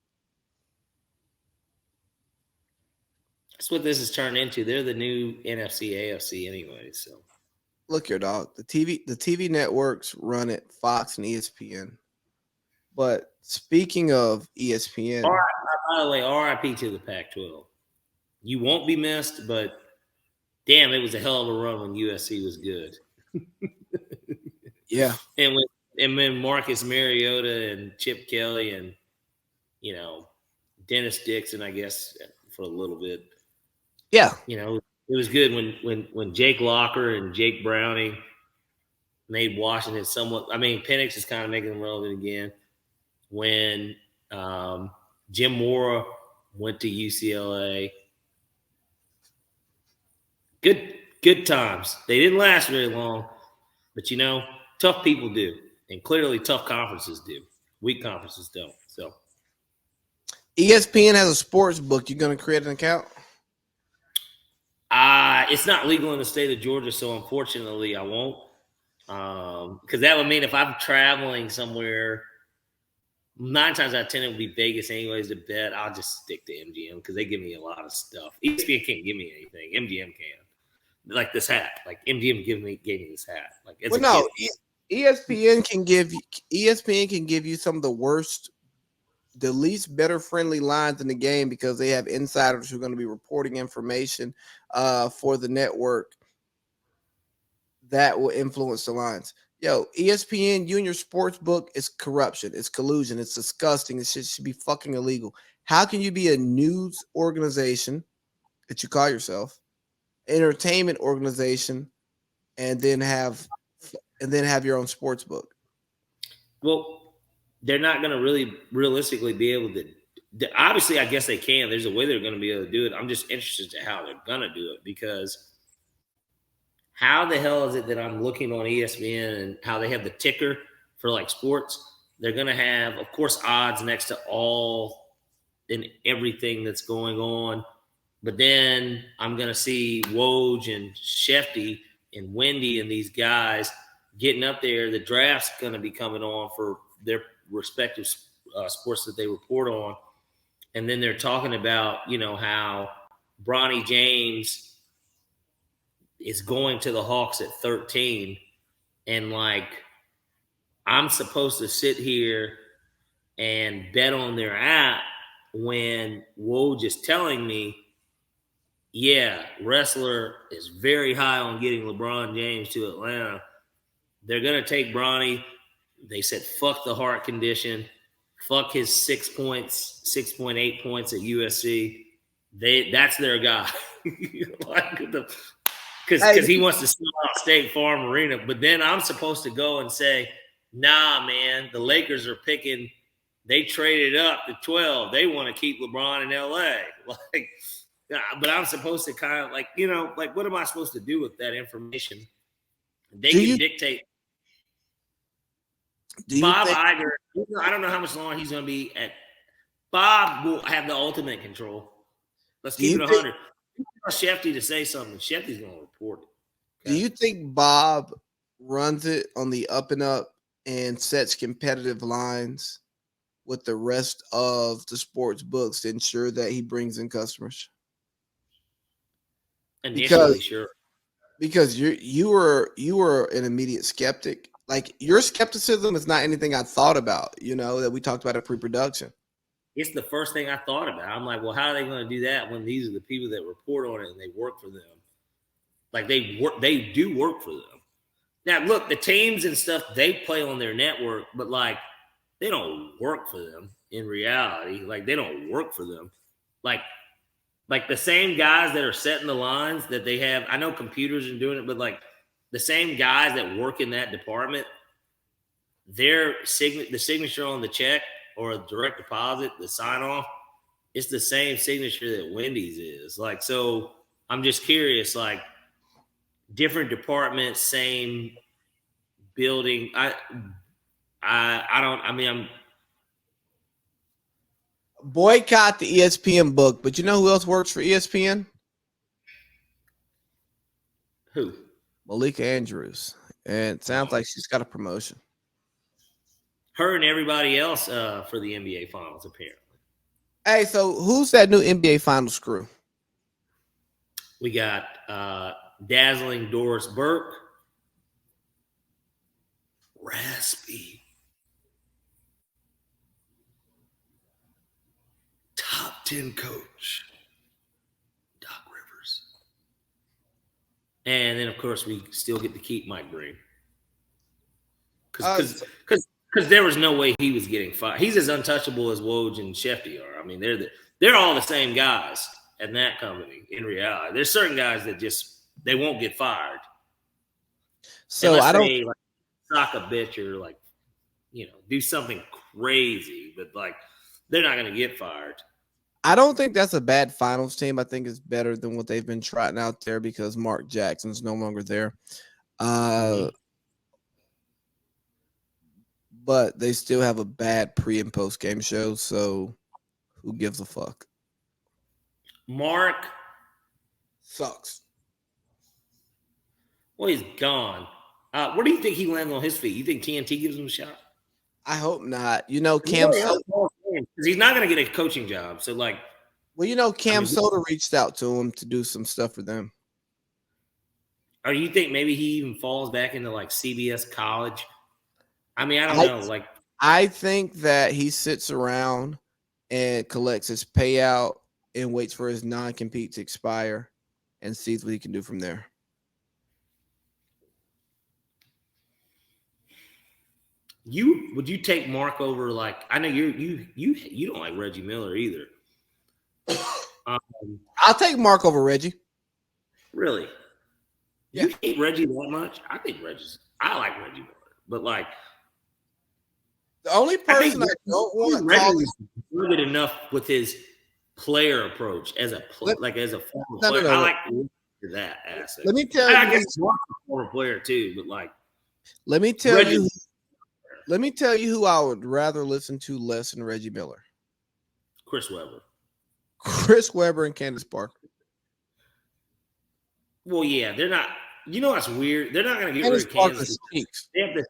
That's what this has turned into. They're the new NFC, AFC anyway. So look here, dog. The TV networks run it, Fox and ESPN. But speaking of ESPN, by the way, RIP to the Pac-12. You won't be missed, but damn, it was a hell of a run when USC was good. Yeah. And when Marcus Mariota and Chip Kelly and Dennis Dixon, I guess, for a little bit. Yeah. It was good when Jake Locker and Jake Browning made Washington somewhat. I mean, Penix is kind of making them relevant again. When Jim Mora went to UCLA. Good times. They didn't last very long, but tough people do, and clearly tough conferences do. Weak conferences don't. So, ESPN has a sports book. You going to create an account? It's not legal in the state of Georgia, so unfortunately, I won't. Because that would mean if I'm traveling somewhere, 9 times out of 10 it would be Vegas anyways to bet. I'll just stick to MGM because they give me a lot of stuff. ESPN can't give me anything. MGM can. Like this hat. Like MGM gave me this hat. Like it's ESPN can give you some of the least better friendly lines in the game because they have insiders who are going to be reporting information for the network that will influence the lines. Yo, ESPN, you and your sports book is corruption. It's collusion. It's disgusting. It should be fucking illegal. How can you be a news organization that you call yourself, entertainment organization, and then have your own sports book? Well, they're not going to realistically be able to. Obviously, I guess they can. There's a way they're going to be able to do it. I'm just interested in how they're going to do it because how the hell is it that I'm looking on ESPN and how they have the ticker for like sports? They're going to have, of course, odds next to all and everything that's going on. But then I'm going to see Woj and Shefty and Wendy and these guys getting up there. The draft's going to be coming on for their respective sports that they report on. And then they're talking about, how Bronny James is going to the Hawks at 13. And I'm supposed to sit here and bet on their app when Woj is telling me, yeah, wrestler is very high on getting LeBron James to Atlanta. They're going to take Bronny. They said, fuck the heart condition. Fuck his 6 points, 6.8 points at USC. That's their guy. because he wants to sell out State Farm Arena. But then I'm supposed to go and say, nah, man, the Lakers are picking. They traded up to 12. They want to keep LeBron in LA. Like, but I'm supposed to kind of like, what am I supposed to do with that information? They can dictate. Bob Iger, I don't know how much longer he's going to be at. Bob will have the ultimate control. Let's keep it 100. Shefty to say something. Shefty's going to report it. Okay? Do you think Bob runs it on the up and up and sets competitive lines with the rest of the sports books to ensure that he brings in customers? Initially, sure. Because you were an immediate skeptic. Like, your skepticism is not anything I thought about, that we talked about at pre-production. It's the first thing I thought about. I'm like, well, how are they going to do that when these are the people that report on it and they work for them? Like, they do work for them. Now, look, the teams and stuff, they play on their network, but like, they don't work for them in reality. Like, they don't work for them. Like the same guys that are setting the lines that they have, I know computers are doing it, but like the same guys that work in that department, the signature on the check or a direct deposit, the sign off, it's the same signature that Wendy's is. Like, so I'm just curious, like, different departments, same building. I'm boycott the ESPN book, but you know who else works for ESPN? Who? Malika Andrews. And it sounds like she's got a promotion. Her and everybody else for the NBA Finals, apparently. Hey, so who's that new NBA Finals crew? We got dazzling Doris Burke, raspy, top 10 coach, Doc Rivers. And then, of course, we still get to keep Mike Green. Because there was no way he was getting fired. He's as untouchable as Woj and Shefty are. I mean, they're all the same guys at that company in reality. There's certain guys that they won't get fired. So unless I don't they, like, sock a bitch or like, do something crazy, but like they're not going to get fired. I don't think that's a bad finals team. I think it's better than what they've been trotting out there because Mark Jackson's no longer there. But they still have a bad pre and post game show. So who gives a fuck? Mark sucks. Well, he's gone. Where do you think he lands on his feet? You think TNT gives him a shot? I hope not. Cam Soda, because he's not going to get a coaching job. So, like, well, Cam Soda reached out to him to do some stuff for them. Or you think maybe he even falls back into like CBS College? I mean, I don't know. Like, I think that he sits around and collects his payout and waits for his non-compete to expire and sees what he can do from there. Would you take Mark over? Like, I know you don't like Reggie Miller either. I'll take Mark over Reggie. Really? Yeah. You hate Reggie that much? I like Reggie Miller, but like the only person I don't want Reggie is good enough with his player approach as a former player. I like that asset. Let me tell you, I guess Mark's a former player too, but like, let me tell you who I would rather listen to less than Reggie Miller. Chris Webber and Candace Parker. Well, yeah, they're not. What's weird? They're not going to get rid of Candace. They have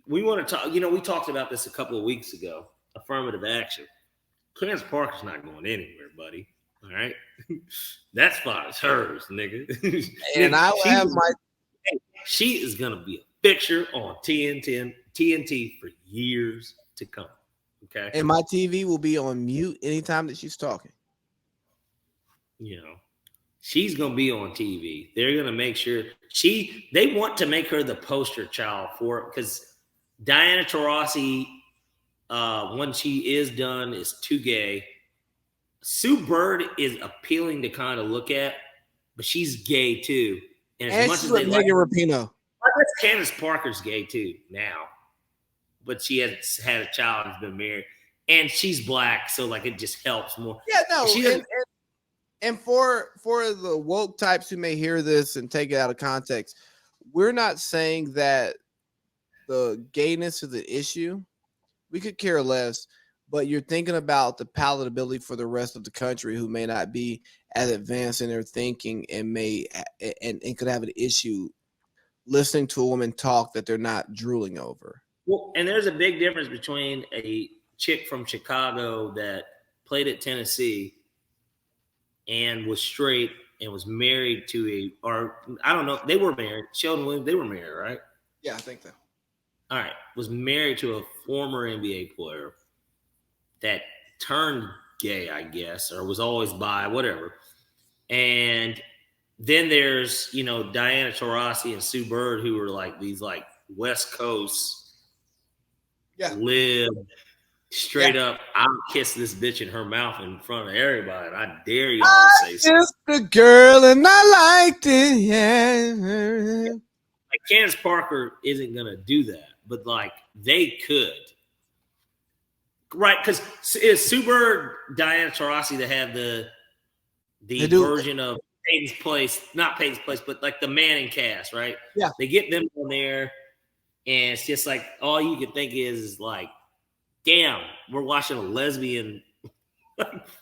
we want to talk. We talked about this a couple of weeks ago. Affirmative action. Candace Parker's not going anywhere, buddy. All right, that spot is hers, nigga. And I will have She is going to be a fixture on TNT for years to come. Okay. And my TV will be on mute anytime that she's talking. She's going to be on TV. They're going to make sure they want to make her the poster child for it because Diana Taurasi, when she is done, is too gay. Sue Bird is appealing to kind of look at, but she's gay too. And as And much she's as with they like, Megan Rapinoe. I guess Candace Parker's gay too now, but she has had a child and has been married, and she's black, so like it just helps more. Yeah, no, She doesn't. and for the woke types who may hear this and take it out of context, we're not saying that the gayness is the issue. We could care less, but you're thinking about the palatability for the rest of the country who may not be as advanced in their thinking and may and could have an issue listening to a woman talk that they're not drooling over. Well, and there's a big difference between a chick from Chicago that played at Tennessee and was straight and was married to I don't know, they were married. Sheldon Williams, they were married, right? Yeah, I think so. All right, was married to a former NBA player that turned gay, I guess, or was always bi, whatever. And then there's, Diana Taurasi and Sue Bird, who are like these like West Coast, live straight up. I'll kiss this bitch in her mouth in front of everybody. And I dare y'all to say something. Just the girl and I liked it. Yeah. Like Candace Parker isn't gonna do that, but like they could. Right, because it's Sue Bird, Diana Taurasi that have the version of Peyton's Place, not Peyton's Place, but like the Manning cast, right? Yeah. They get them on there, and it's just like all you can think is like, damn, we're watching a lesbian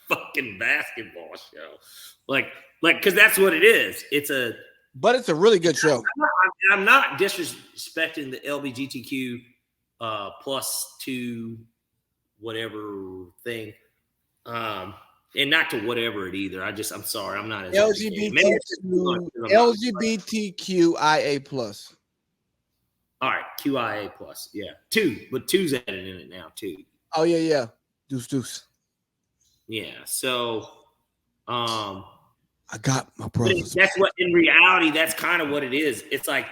fucking basketball show. Like, because that's what it is. But it's a really good show. I'm not disrespecting the LGBTQ plus two whatever thing, and not to whatever it either. I'm sorry, I'm not as LGBTQIA plus. All right, QIA plus, yeah, two's added in it now too. Oh yeah, deuce. Yeah, so I got my brothers. That's what in reality, that's kind of what it is. It's like,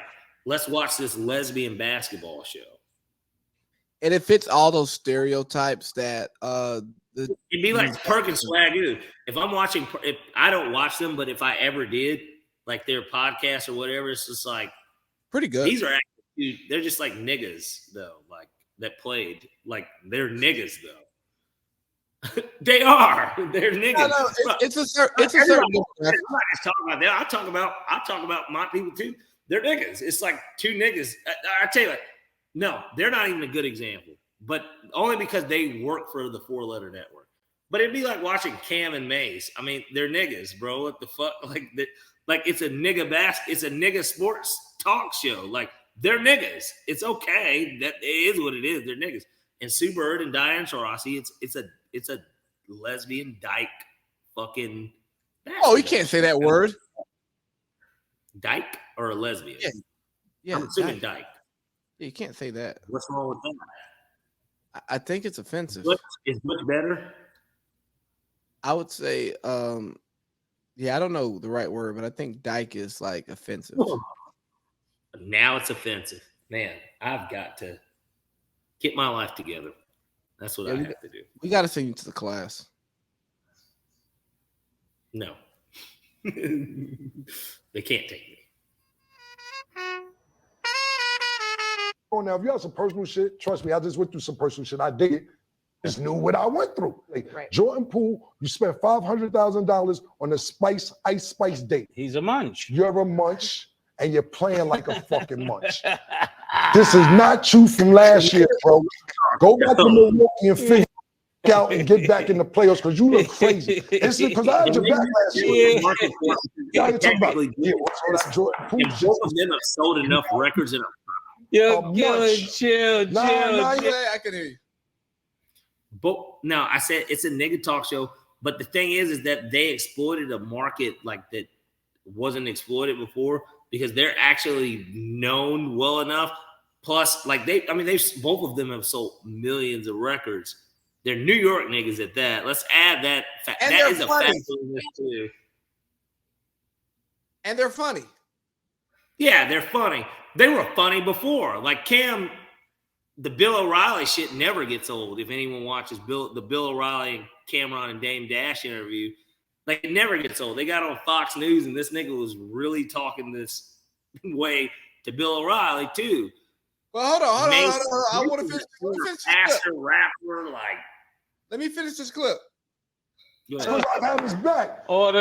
let's watch this lesbian basketball show. And it fits all those stereotypes that it'd be like Perkins Swagoo. If I don't watch them, but if I ever did, like their podcast or whatever, it's just like pretty good. These are actually, they're just like niggas though, like that played, like they're niggas though. They are. They're niggas. No, it's a certain. I'm not just talking about that. I talk about my people too. They're niggas. It's like two niggas. I tell you what. No, they're not even a good example, but only because they work for the 4-letter network. But it'd be like watching Cam and Mace. I mean, they're niggas, bro. What the fuck? Like it's a nigga sports talk show. Like they're niggas. It's okay. That it is what it is. They're niggas. And Sue Bird and Diane Taurasi, it's a lesbian dyke fucking. Oh, you can't say that word. Dyke or a lesbian? Yeah. I'm assuming dyke. You can't say that. What's wrong with that? I think it's offensive. It's much better. I would say, I don't know the right word, but I think dyke is like offensive. Now it's offensive. Man, I've got to get my life together. That's what I have to do. We got to send you to the class. No. They can't take me. Now, if you have some personal shit, trust me, I just went through some personal shit. I did it. Just knew what I went through. Like, Jordan Poole, you spent $500,000 on a ice spice date. He's a munch. You're a munch, and you're playing like a fucking munch. This is not true from last year, bro. Go back to Milwaukee and figure out and get back in the playoffs because you look crazy. It's because I had your back last year. Y'all talking about Jordan Poole. And both of them have sold enough records in a Yo, chill. I can hear you. But now I said it's a nigga talk show, but the thing is that they exploited a market like that wasn't exploited before because they're actually known well enough. Plus, like they both of them have sold millions of records. They're New York niggas at that. Let's add that. That is a fact too. And they're funny. Yeah, they're funny. They were funny before. Like Cam, the Bill O'Reilly shit never gets old. If anyone watches the Bill O'Reilly and Cameron and Dame Dash interview, Like, it never gets old. They got on Fox News, and this nigga was really talking this way to Bill O'Reilly, too. Well, hold on. I want to finish this pastor, rapper, like. Let me finish this clip. Because I have his back. Oh,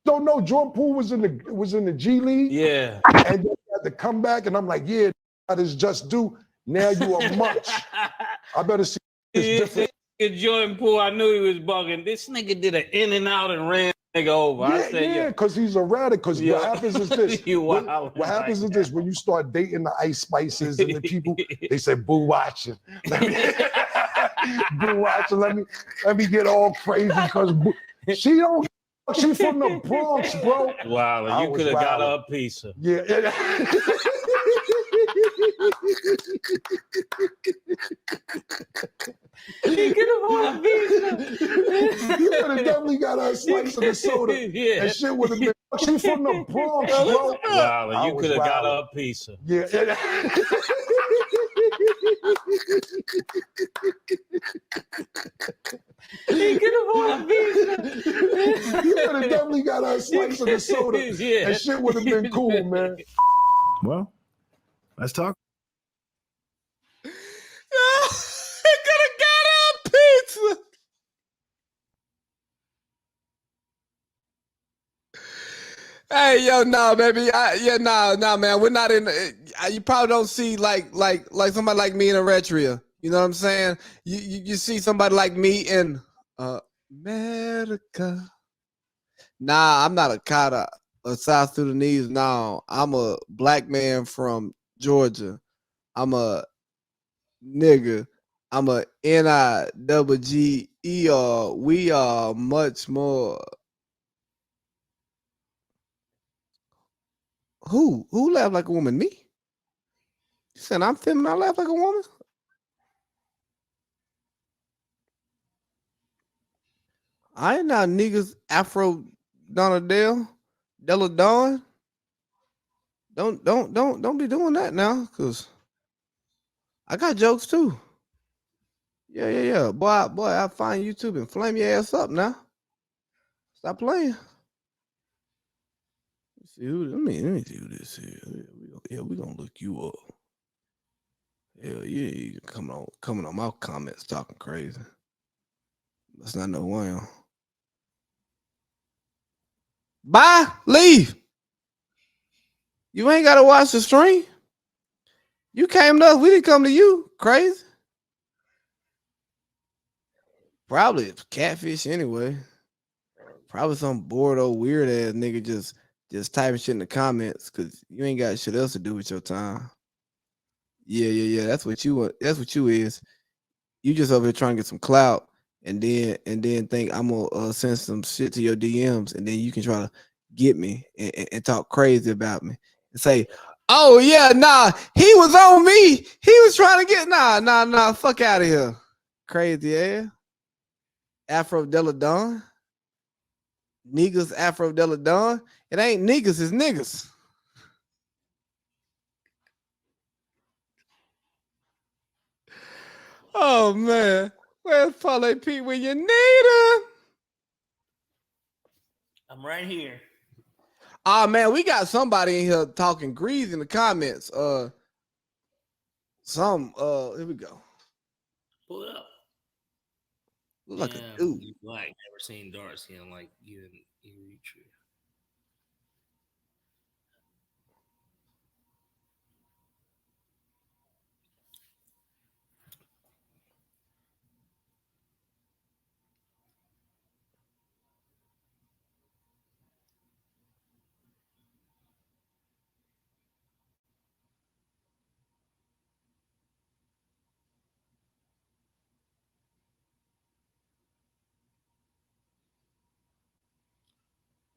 Don't know. Jordan Poole was in the G League. Yeah. And then had to come back, and I'm like, yeah, that is just due. Now you are much. I better see this different. Jordan Poole, I knew he was bugging. This nigga did an in and out and ran nigga over. Yeah, I said, because he's erratic. Because what happens is this. What happens is this. When you start dating the Ice Spices and the people, they say, boo watching. Boo watching. Let me get all crazy because she from the Bronx, bro. Wow, you could have got her a pizza. Yeah. He could have bought a pizza. You would have definitely got her a slice of the soda. Yeah. And shit would have been. She from the Bronx, bro. Wow, you could have got her a pizza. Yeah. He could have bought a pizza. You would have definitely got her a slice of the soda. Yeah. And shit would have been cool, man. Well, let's talk. He could have got a pizza. Hey, yo, nah, baby. Nah, man. We're not in. You probably don't see like somebody like me in Eritrea. You know what I'm saying? You see somebody like me in America. Nah, I'm not a Kata or South Sudanese. No, I'm a black man from Georgia. I'm a nigga. I'm a NIGGER. We are much more. Who laughed like a woman? Me? You said I'm feminine. I laugh like a woman. I ain't not niggas Afro Donadell, Della Dawn. Don't be doing that now, cause I got jokes too. Yeah. Boy, I find YouTube and flame your ass up now. Stop playing. Let's see who. Let me do this here. Yeah, we gonna look you up. Hell yeah, you coming on my comments talking crazy. That's not no who I am. Bye, leave. You ain't gotta watch the stream. You came to us, we didn't come to you. Crazy. Probably it's catfish anyway. Probably some bored old weird ass nigga just typing shit in the comments because you ain't got shit else to do with your time. Yeah. That's what you want. That's what you is. You just over here trying to get some clout and then think I'm gonna send some shit to your DMs and then you can try to get me and talk crazy about me and say, oh yeah, nah, he was on me. He was trying to get nah, fuck out of here. Crazy ass. Afro Della Dawn. Niggas Afro Della Dawn. It ain't niggas, it's niggas. Oh man. Where's Parlay Pete when you need him? I'm right here. Ah man, we got somebody in here talking grease in the comments. Here we go. Pull it up. Look like a dude. You black, never seen Darcy. I'm like you in Eritrea.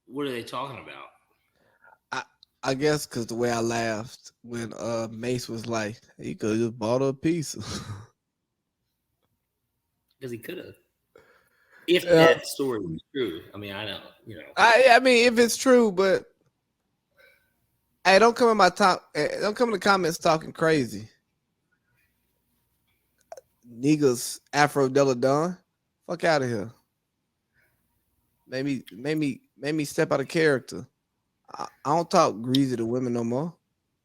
What are they talking about? I guess because the way I laughed when Mace was like, he could have just bought her a piece. Because he could have. If that story was true. I mean, I don't, I mean, if it's true, but hey, don't come in my top. Don't come in the comments talking crazy. Niggas Afro Della Dawn. Fuck out of here. made me step out of character. I don't talk greasy to women no more.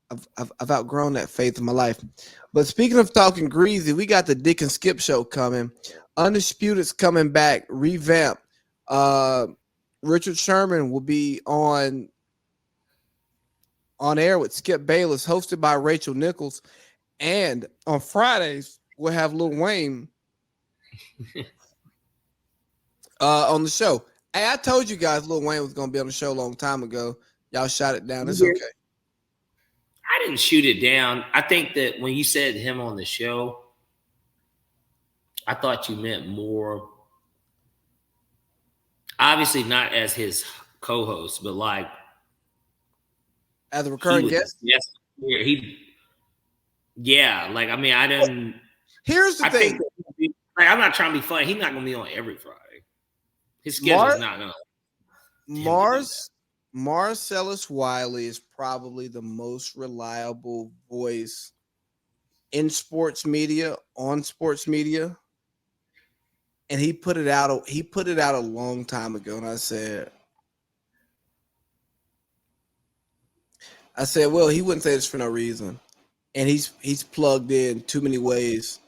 I've outgrown that faith in my life. But speaking of talking greasy, we got the Dick and Skip show coming. Undisputed's coming back, revamped. Richard Sherman will be on air with Skip Bayless, hosted by Rachel Nichols. And on Fridays, we'll have Lil Wayne on the show. Hey, I told you guys Lil Wayne was going to be on the show a long time ago. Y'all shot it down. It's okay. I didn't shoot it down. I think that when you said him on the show, I thought you meant more, obviously not as his co-host, but like as a recurring guest. Yes, yeah. Like, I mean, I didn't. Here's the thing. Like, I'm not trying to be funny. He's not going to be on every Friday. His schedule's not going to. Marcellus Wiley is probably the most reliable voice in sports media, on sports media. And he put it out a long time ago. And I said, well, he wouldn't say this for no reason. And he's plugged in too many ways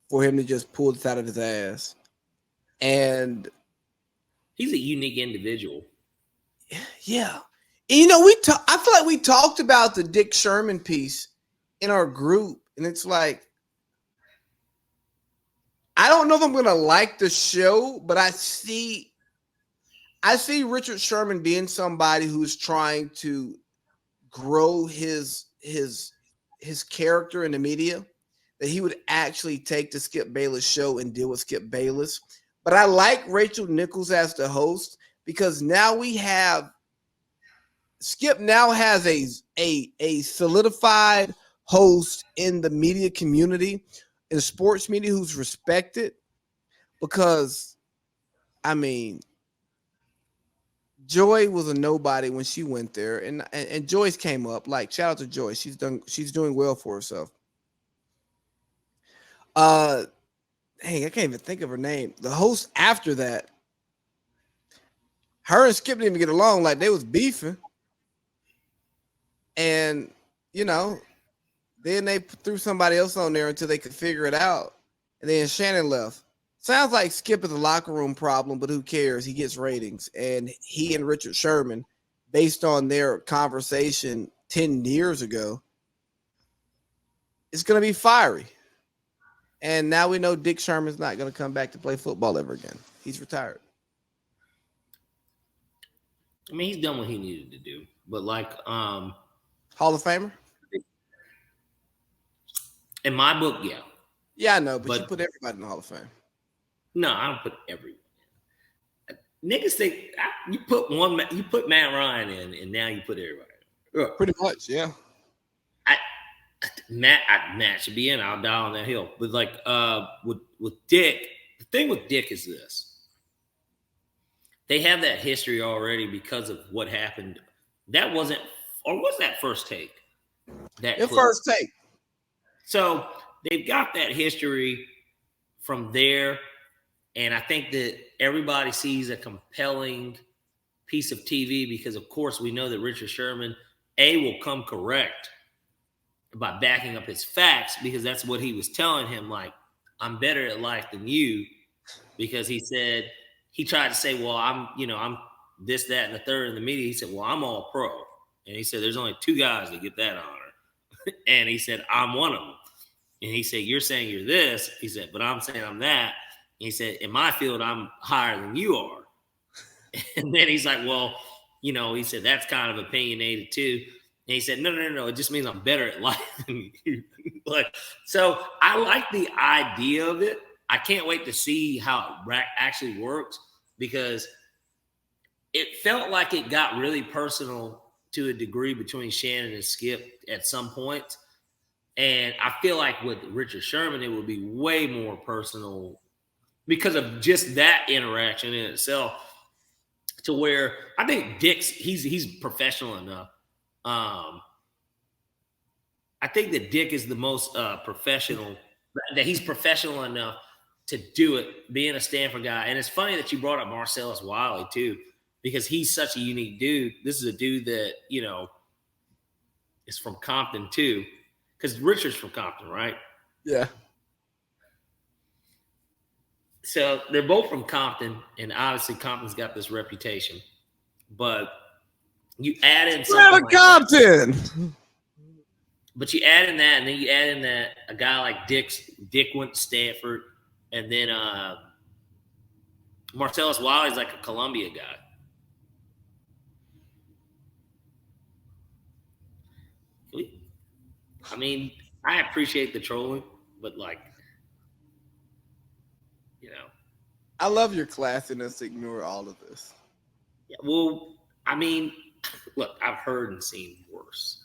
for him to just pull this out of his ass. And he's a unique individual. Yeah. And, you know, I feel like we talked about the Dick Sherman piece in our group. And it's like, I don't know if I'm going to like the show, but I see Richard Sherman being somebody who's trying to grow his character in the media, that he would actually take the Skip Bayless show and deal with Skip Bayless. But I like Rachel Nichols as the host, because now we have Skip now has a solidified host in the media community, in the sports media, who's respected. Because, I mean, Joy was a nobody when she went there, and Joyce came up. Like, shout out to Joy. She's doing well for herself. Dang, I can't even think of her name. The host after that, her and Skip didn't even get along. Like, they was beefing. And, you know, then they threw somebody else on there until they could figure it out. And then Shannon left. Sounds like Skip is a locker room problem, but who cares? He gets ratings. And he and Richard Sherman, based on their conversation 10 years ago, it's going to be fiery. And now we know Dick Sherman's not going to come back to play football ever again. He's retired. I mean, he's done what he needed to do. But like, Hall of Famer? In my book, yeah. Yeah, I know, but you put everybody in the Hall of Fame. No, I don't put everyone in. Niggas think you put Matt Ryan in, and now you put everybody in. Pretty much, yeah. Matt should be in. I'll die on that hill. But like with Dick, the thing with Dick is this: they have that history already because of what happened. That wasn't, or was that First Take? First Take. So they've got that history from there, and I think that everybody sees a compelling piece of TV because, of course, we know that Richard Sherman will come correct by backing up his facts, because that's what he was telling him. Like, I'm better at life than you, because he tried to say, well, I'm this, that, and the third in the media. He said, well, I'm all pro. And he said, there's only 2 guys that get that honor. And he said, I'm one of them. And he said, you're saying you're this. He said, but I'm saying I'm that. And he said, in my field, I'm higher than you are. And then he's like, well, he said, that's kind of opinionated too. And he said, no. It just means I'm better at life than you. So I like the idea of it. I can't wait to see how it actually works, because it felt like it got really personal to a degree between Shannon and Skip at some point. And I feel like with Richard Sherman, it would be way more personal because of just that interaction in itself, to where I think Dick's, he's professional enough. I think that Dick is the most professional, that he's professional enough to do it, being a Stanford guy. And it's funny that you brought up Marcellus Wiley too, because he's such a unique dude. This is a dude that, is from Compton too, because Richard's from Compton, right? Yeah. So they're both from Compton, and obviously Compton's got this reputation. But you add in something like Compton. That. But you add in that, and then you add in that a guy like Dick went to Stanford, and then Marcellus Wiley's like a Columbia guy. I mean, I appreciate the trolling, but I love your classiness to ignore all of this. Yeah, well, I mean, look, I've heard and seen worse.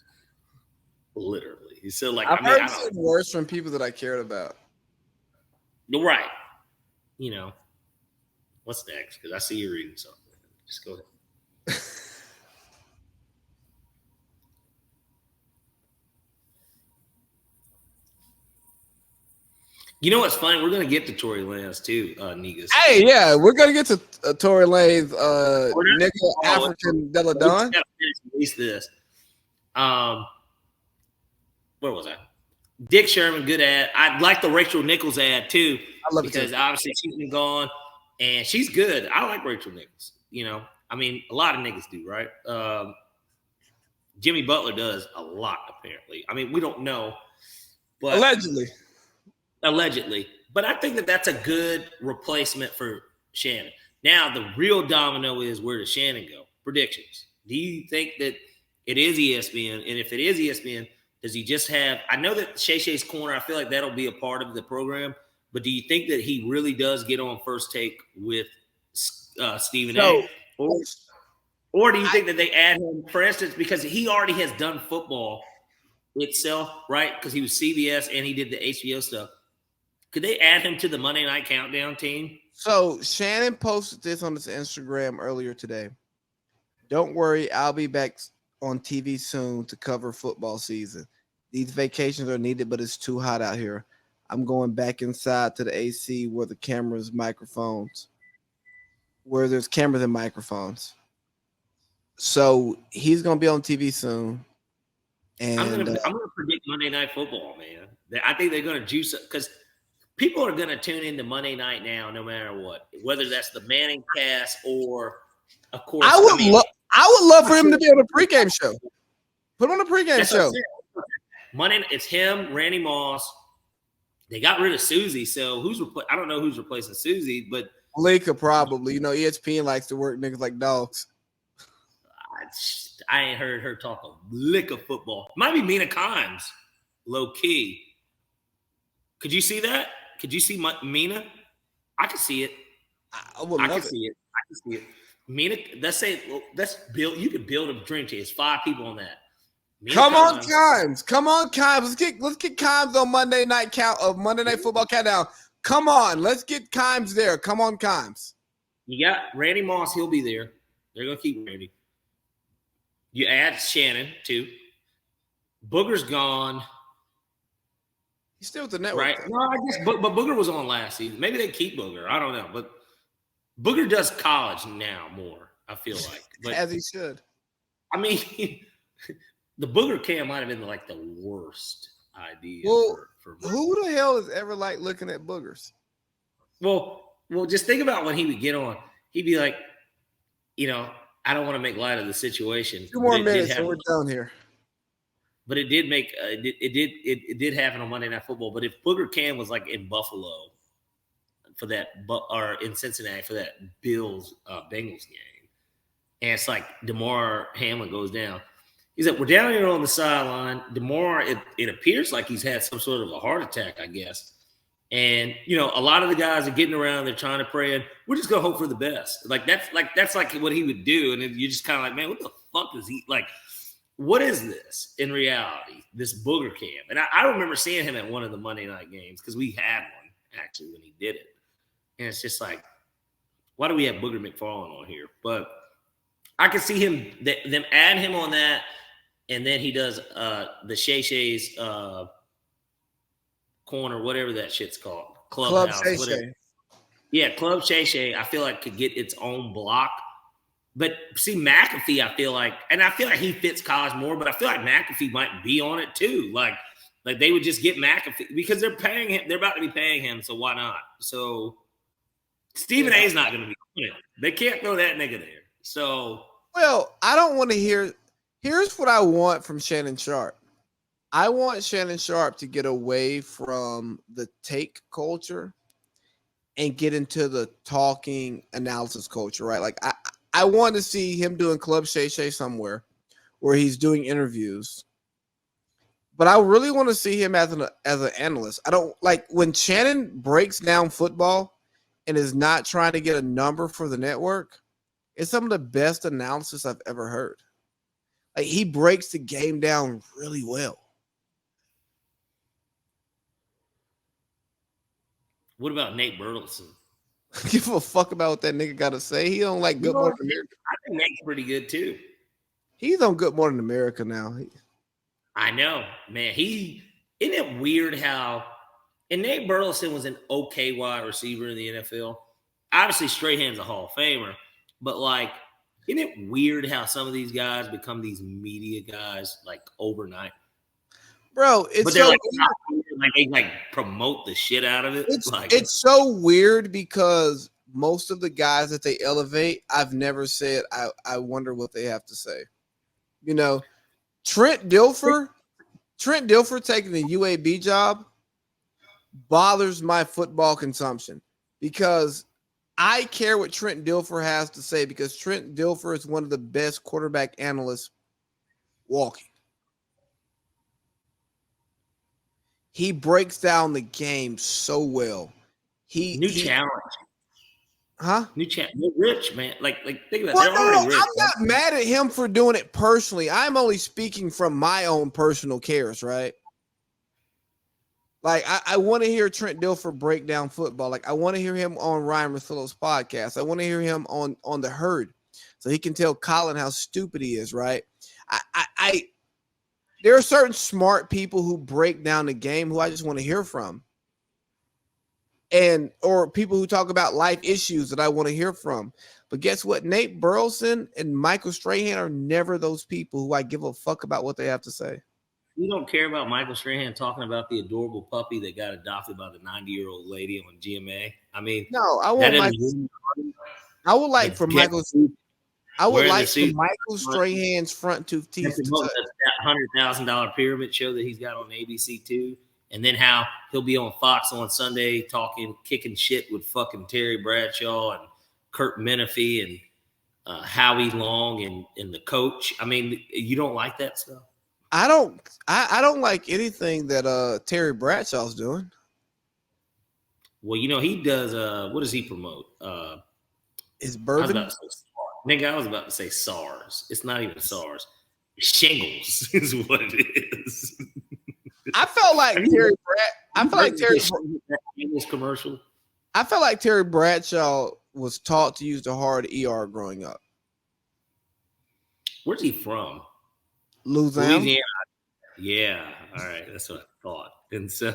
Literally. So, I've heard and seen worse from people that I cared about. You're right. What's next? Because I see you reading something. Just go ahead. You know what's funny? We're going to get to Tory Lanez too, Negus. Hey, yeah, we're going to get to Tory Lanez, nigga African Deladon. At least this. Where was I? Dick Sherman, good ad. I like the Rachel Nichols ad too. I love because it too. Obviously she's been gone and she's good. I like Rachel Nichols. I mean, a lot of niggas do, right? Jimmy Butler does a lot, apparently. I mean, we don't know, but allegedly. But I think that that's a good replacement for Shannon. Now, the real domino is, where does Shannon go? Predictions. Do you think that it is ESPN? And if it is ESPN, does he just have – I know that Shay Shay's Corner, I feel like that'll be a part of the program. But do you think that he really does get on First Take with Stephen A? Or do you think that they add him, for instance, because he already has done football itself, right? Because he was CBS and he did the HBO stuff. Could they add him to the Monday Night Countdown team? So Shannon posted this on his Instagram earlier today. Don't worry, I'll be back on TV soon to cover football season. These vacations are needed, but it's too hot out here. I'm going back inside to the AC where there's cameras and microphones. So he's going to be on TV soon. And I'm going to predict Monday Night Football, man. I think they're going to juice it because people are going to tune into Monday night now, no matter what, whether that's the Manning cast or, of course, I would love for him to be on a pregame show. Put on a pregame show. Monday, it's him, Randy Moss. They got rid of Susie, so I don't know who's replacing Susie, but Malika probably. ESPN likes to work niggas like dogs. I ain't heard her talk a lick of football. Might be Mina Kimes, low key. Could you see that? Could you see Mina? I could see it. I can see it. Mina, let's build. You could build a dream team. It's 5 people on that. Mina Kimes. Come on, Kimes. Let's get Kimes on Monday Night Football Countdown. Come on, let's get Kimes there. Come on, Kimes. You got Randy Moss. He'll be there. They're gonna keep Randy. You add Shannon too. Booger's gone. He's still with the network. Right. No, I guess, but Booger was on last season. Maybe they keep Booger. I don't know. But Booger does college now more, I feel like. But, as he should. I mean, the Booger cam might have been like the worst idea. Well, for who the hell is ever like looking at boogers? Well, just think about when he would get on. He'd be like, I don't want to make light of the situation. 2 more minutes and we're done here. But it did make it did happen on Monday Night Football. But if Booger Cam was like in Buffalo for that, or in Cincinnati for that Bills Bengals game, and it's like DeMar Hamlin goes down, he's like, we're down here on the sideline. DeMar, it appears like he's had some sort of a heart attack, I guess. And a lot of the guys are getting around, they're trying to pray, and we're just gonna hope for the best. That's like what he would do, and you're just kind of like, man, what the fuck is he like? What is this in reality, this Booger Cam? And I remember seeing him at one of the Monday night games because we had one actually when he did it. And it's just like, why do we have Booger McFarland on here? But I could see them add him on that, and then he does the Shay Shay's corner, whatever that shit's called. Clubhouse. Club Shay Shay. Yeah, Club Shay Shay, I feel like could get its own block But see, McAfee, I feel like he fits college more, but I feel like McAfee might be on it too. Like they would just get McAfee because they're paying him. They're about to be paying him, so why not? So Stephen A. is not going to be on it. They can't throw that nigga there. So, well, I don't want to hear. Here's what I want from Shannon Sharp. I want Shannon Sharp to get away from the take culture and get into the talking analysis culture, right? Like I want to see him doing Club Shay Shay somewhere where he's doing interviews. But I really want to see him as an analyst. I don't like when Shannon breaks down football and is not trying to get a number for the network. It's some of the best analysis I've ever heard. Like he breaks the game down really well. what about Nate Burleson? Give a fuck about what that nigga got to say. He don't like Good Morning America. I think Nate's pretty good too. He's on Good Morning America now. I know, man. Isn't it weird how and Nate Burleson was an okay wide receiver in the NFL. Obviously, Strahan's a Hall of Famer, but like, isn't it weird how some of these guys become these media guys like overnight? Bro, it's but they're so like they like promote the shit out of it. It's so weird because most of the guys that they elevate, I've never said I wonder what they have to say. You know, Trent Dilfer taking the UAB job bothers my football consumption because I care what Trent Dilfer has to say because Trent Dilfer is one of the best quarterback analysts walking. He breaks down the game so well. Challenge. Huh? New challenge. They're rich, man. Like think about it. Well, They're already rich. I'm not mad at him for doing it personally. I'm only speaking from my own personal cares, right? Like, I want to hear Trent Dilfer break down football. Like, I want to hear him on Ryan Russillo's podcast. I want to hear him on The Herd so he can tell Colin how stupid he is, right? There are certain smart people who break down the game who I just want to hear from. Or people who talk about life issues that I want to hear from. But guess what? Nate Burleson and Michael Strahan are never those people who I give a fuck about what they have to say. You don't care about Michael Strahan talking about the adorable puppy that got adopted by the 90-year-old lady on GMA. I mean, no, I want Michael Strahan's front tooth teeth. That $100,000 pyramid show that he's got on ABC too, and then how he'll be on Fox on Sunday kicking shit with fucking Terry Bradshaw and Kurt Menefee and Howie Long and the coach. I mean, you don't like that stuff? I don't like anything that Terry Bradshaw's doing. Well, you know, he does what does he promote? Is bourbon? I was about to say SARS. It's not even SARS. Shingles is what it is. I felt like commercial. I felt like Terry Bradshaw was taught to use the hard ER growing up. Where's he from? Louisiana. Yeah. All right. That's what I thought. And so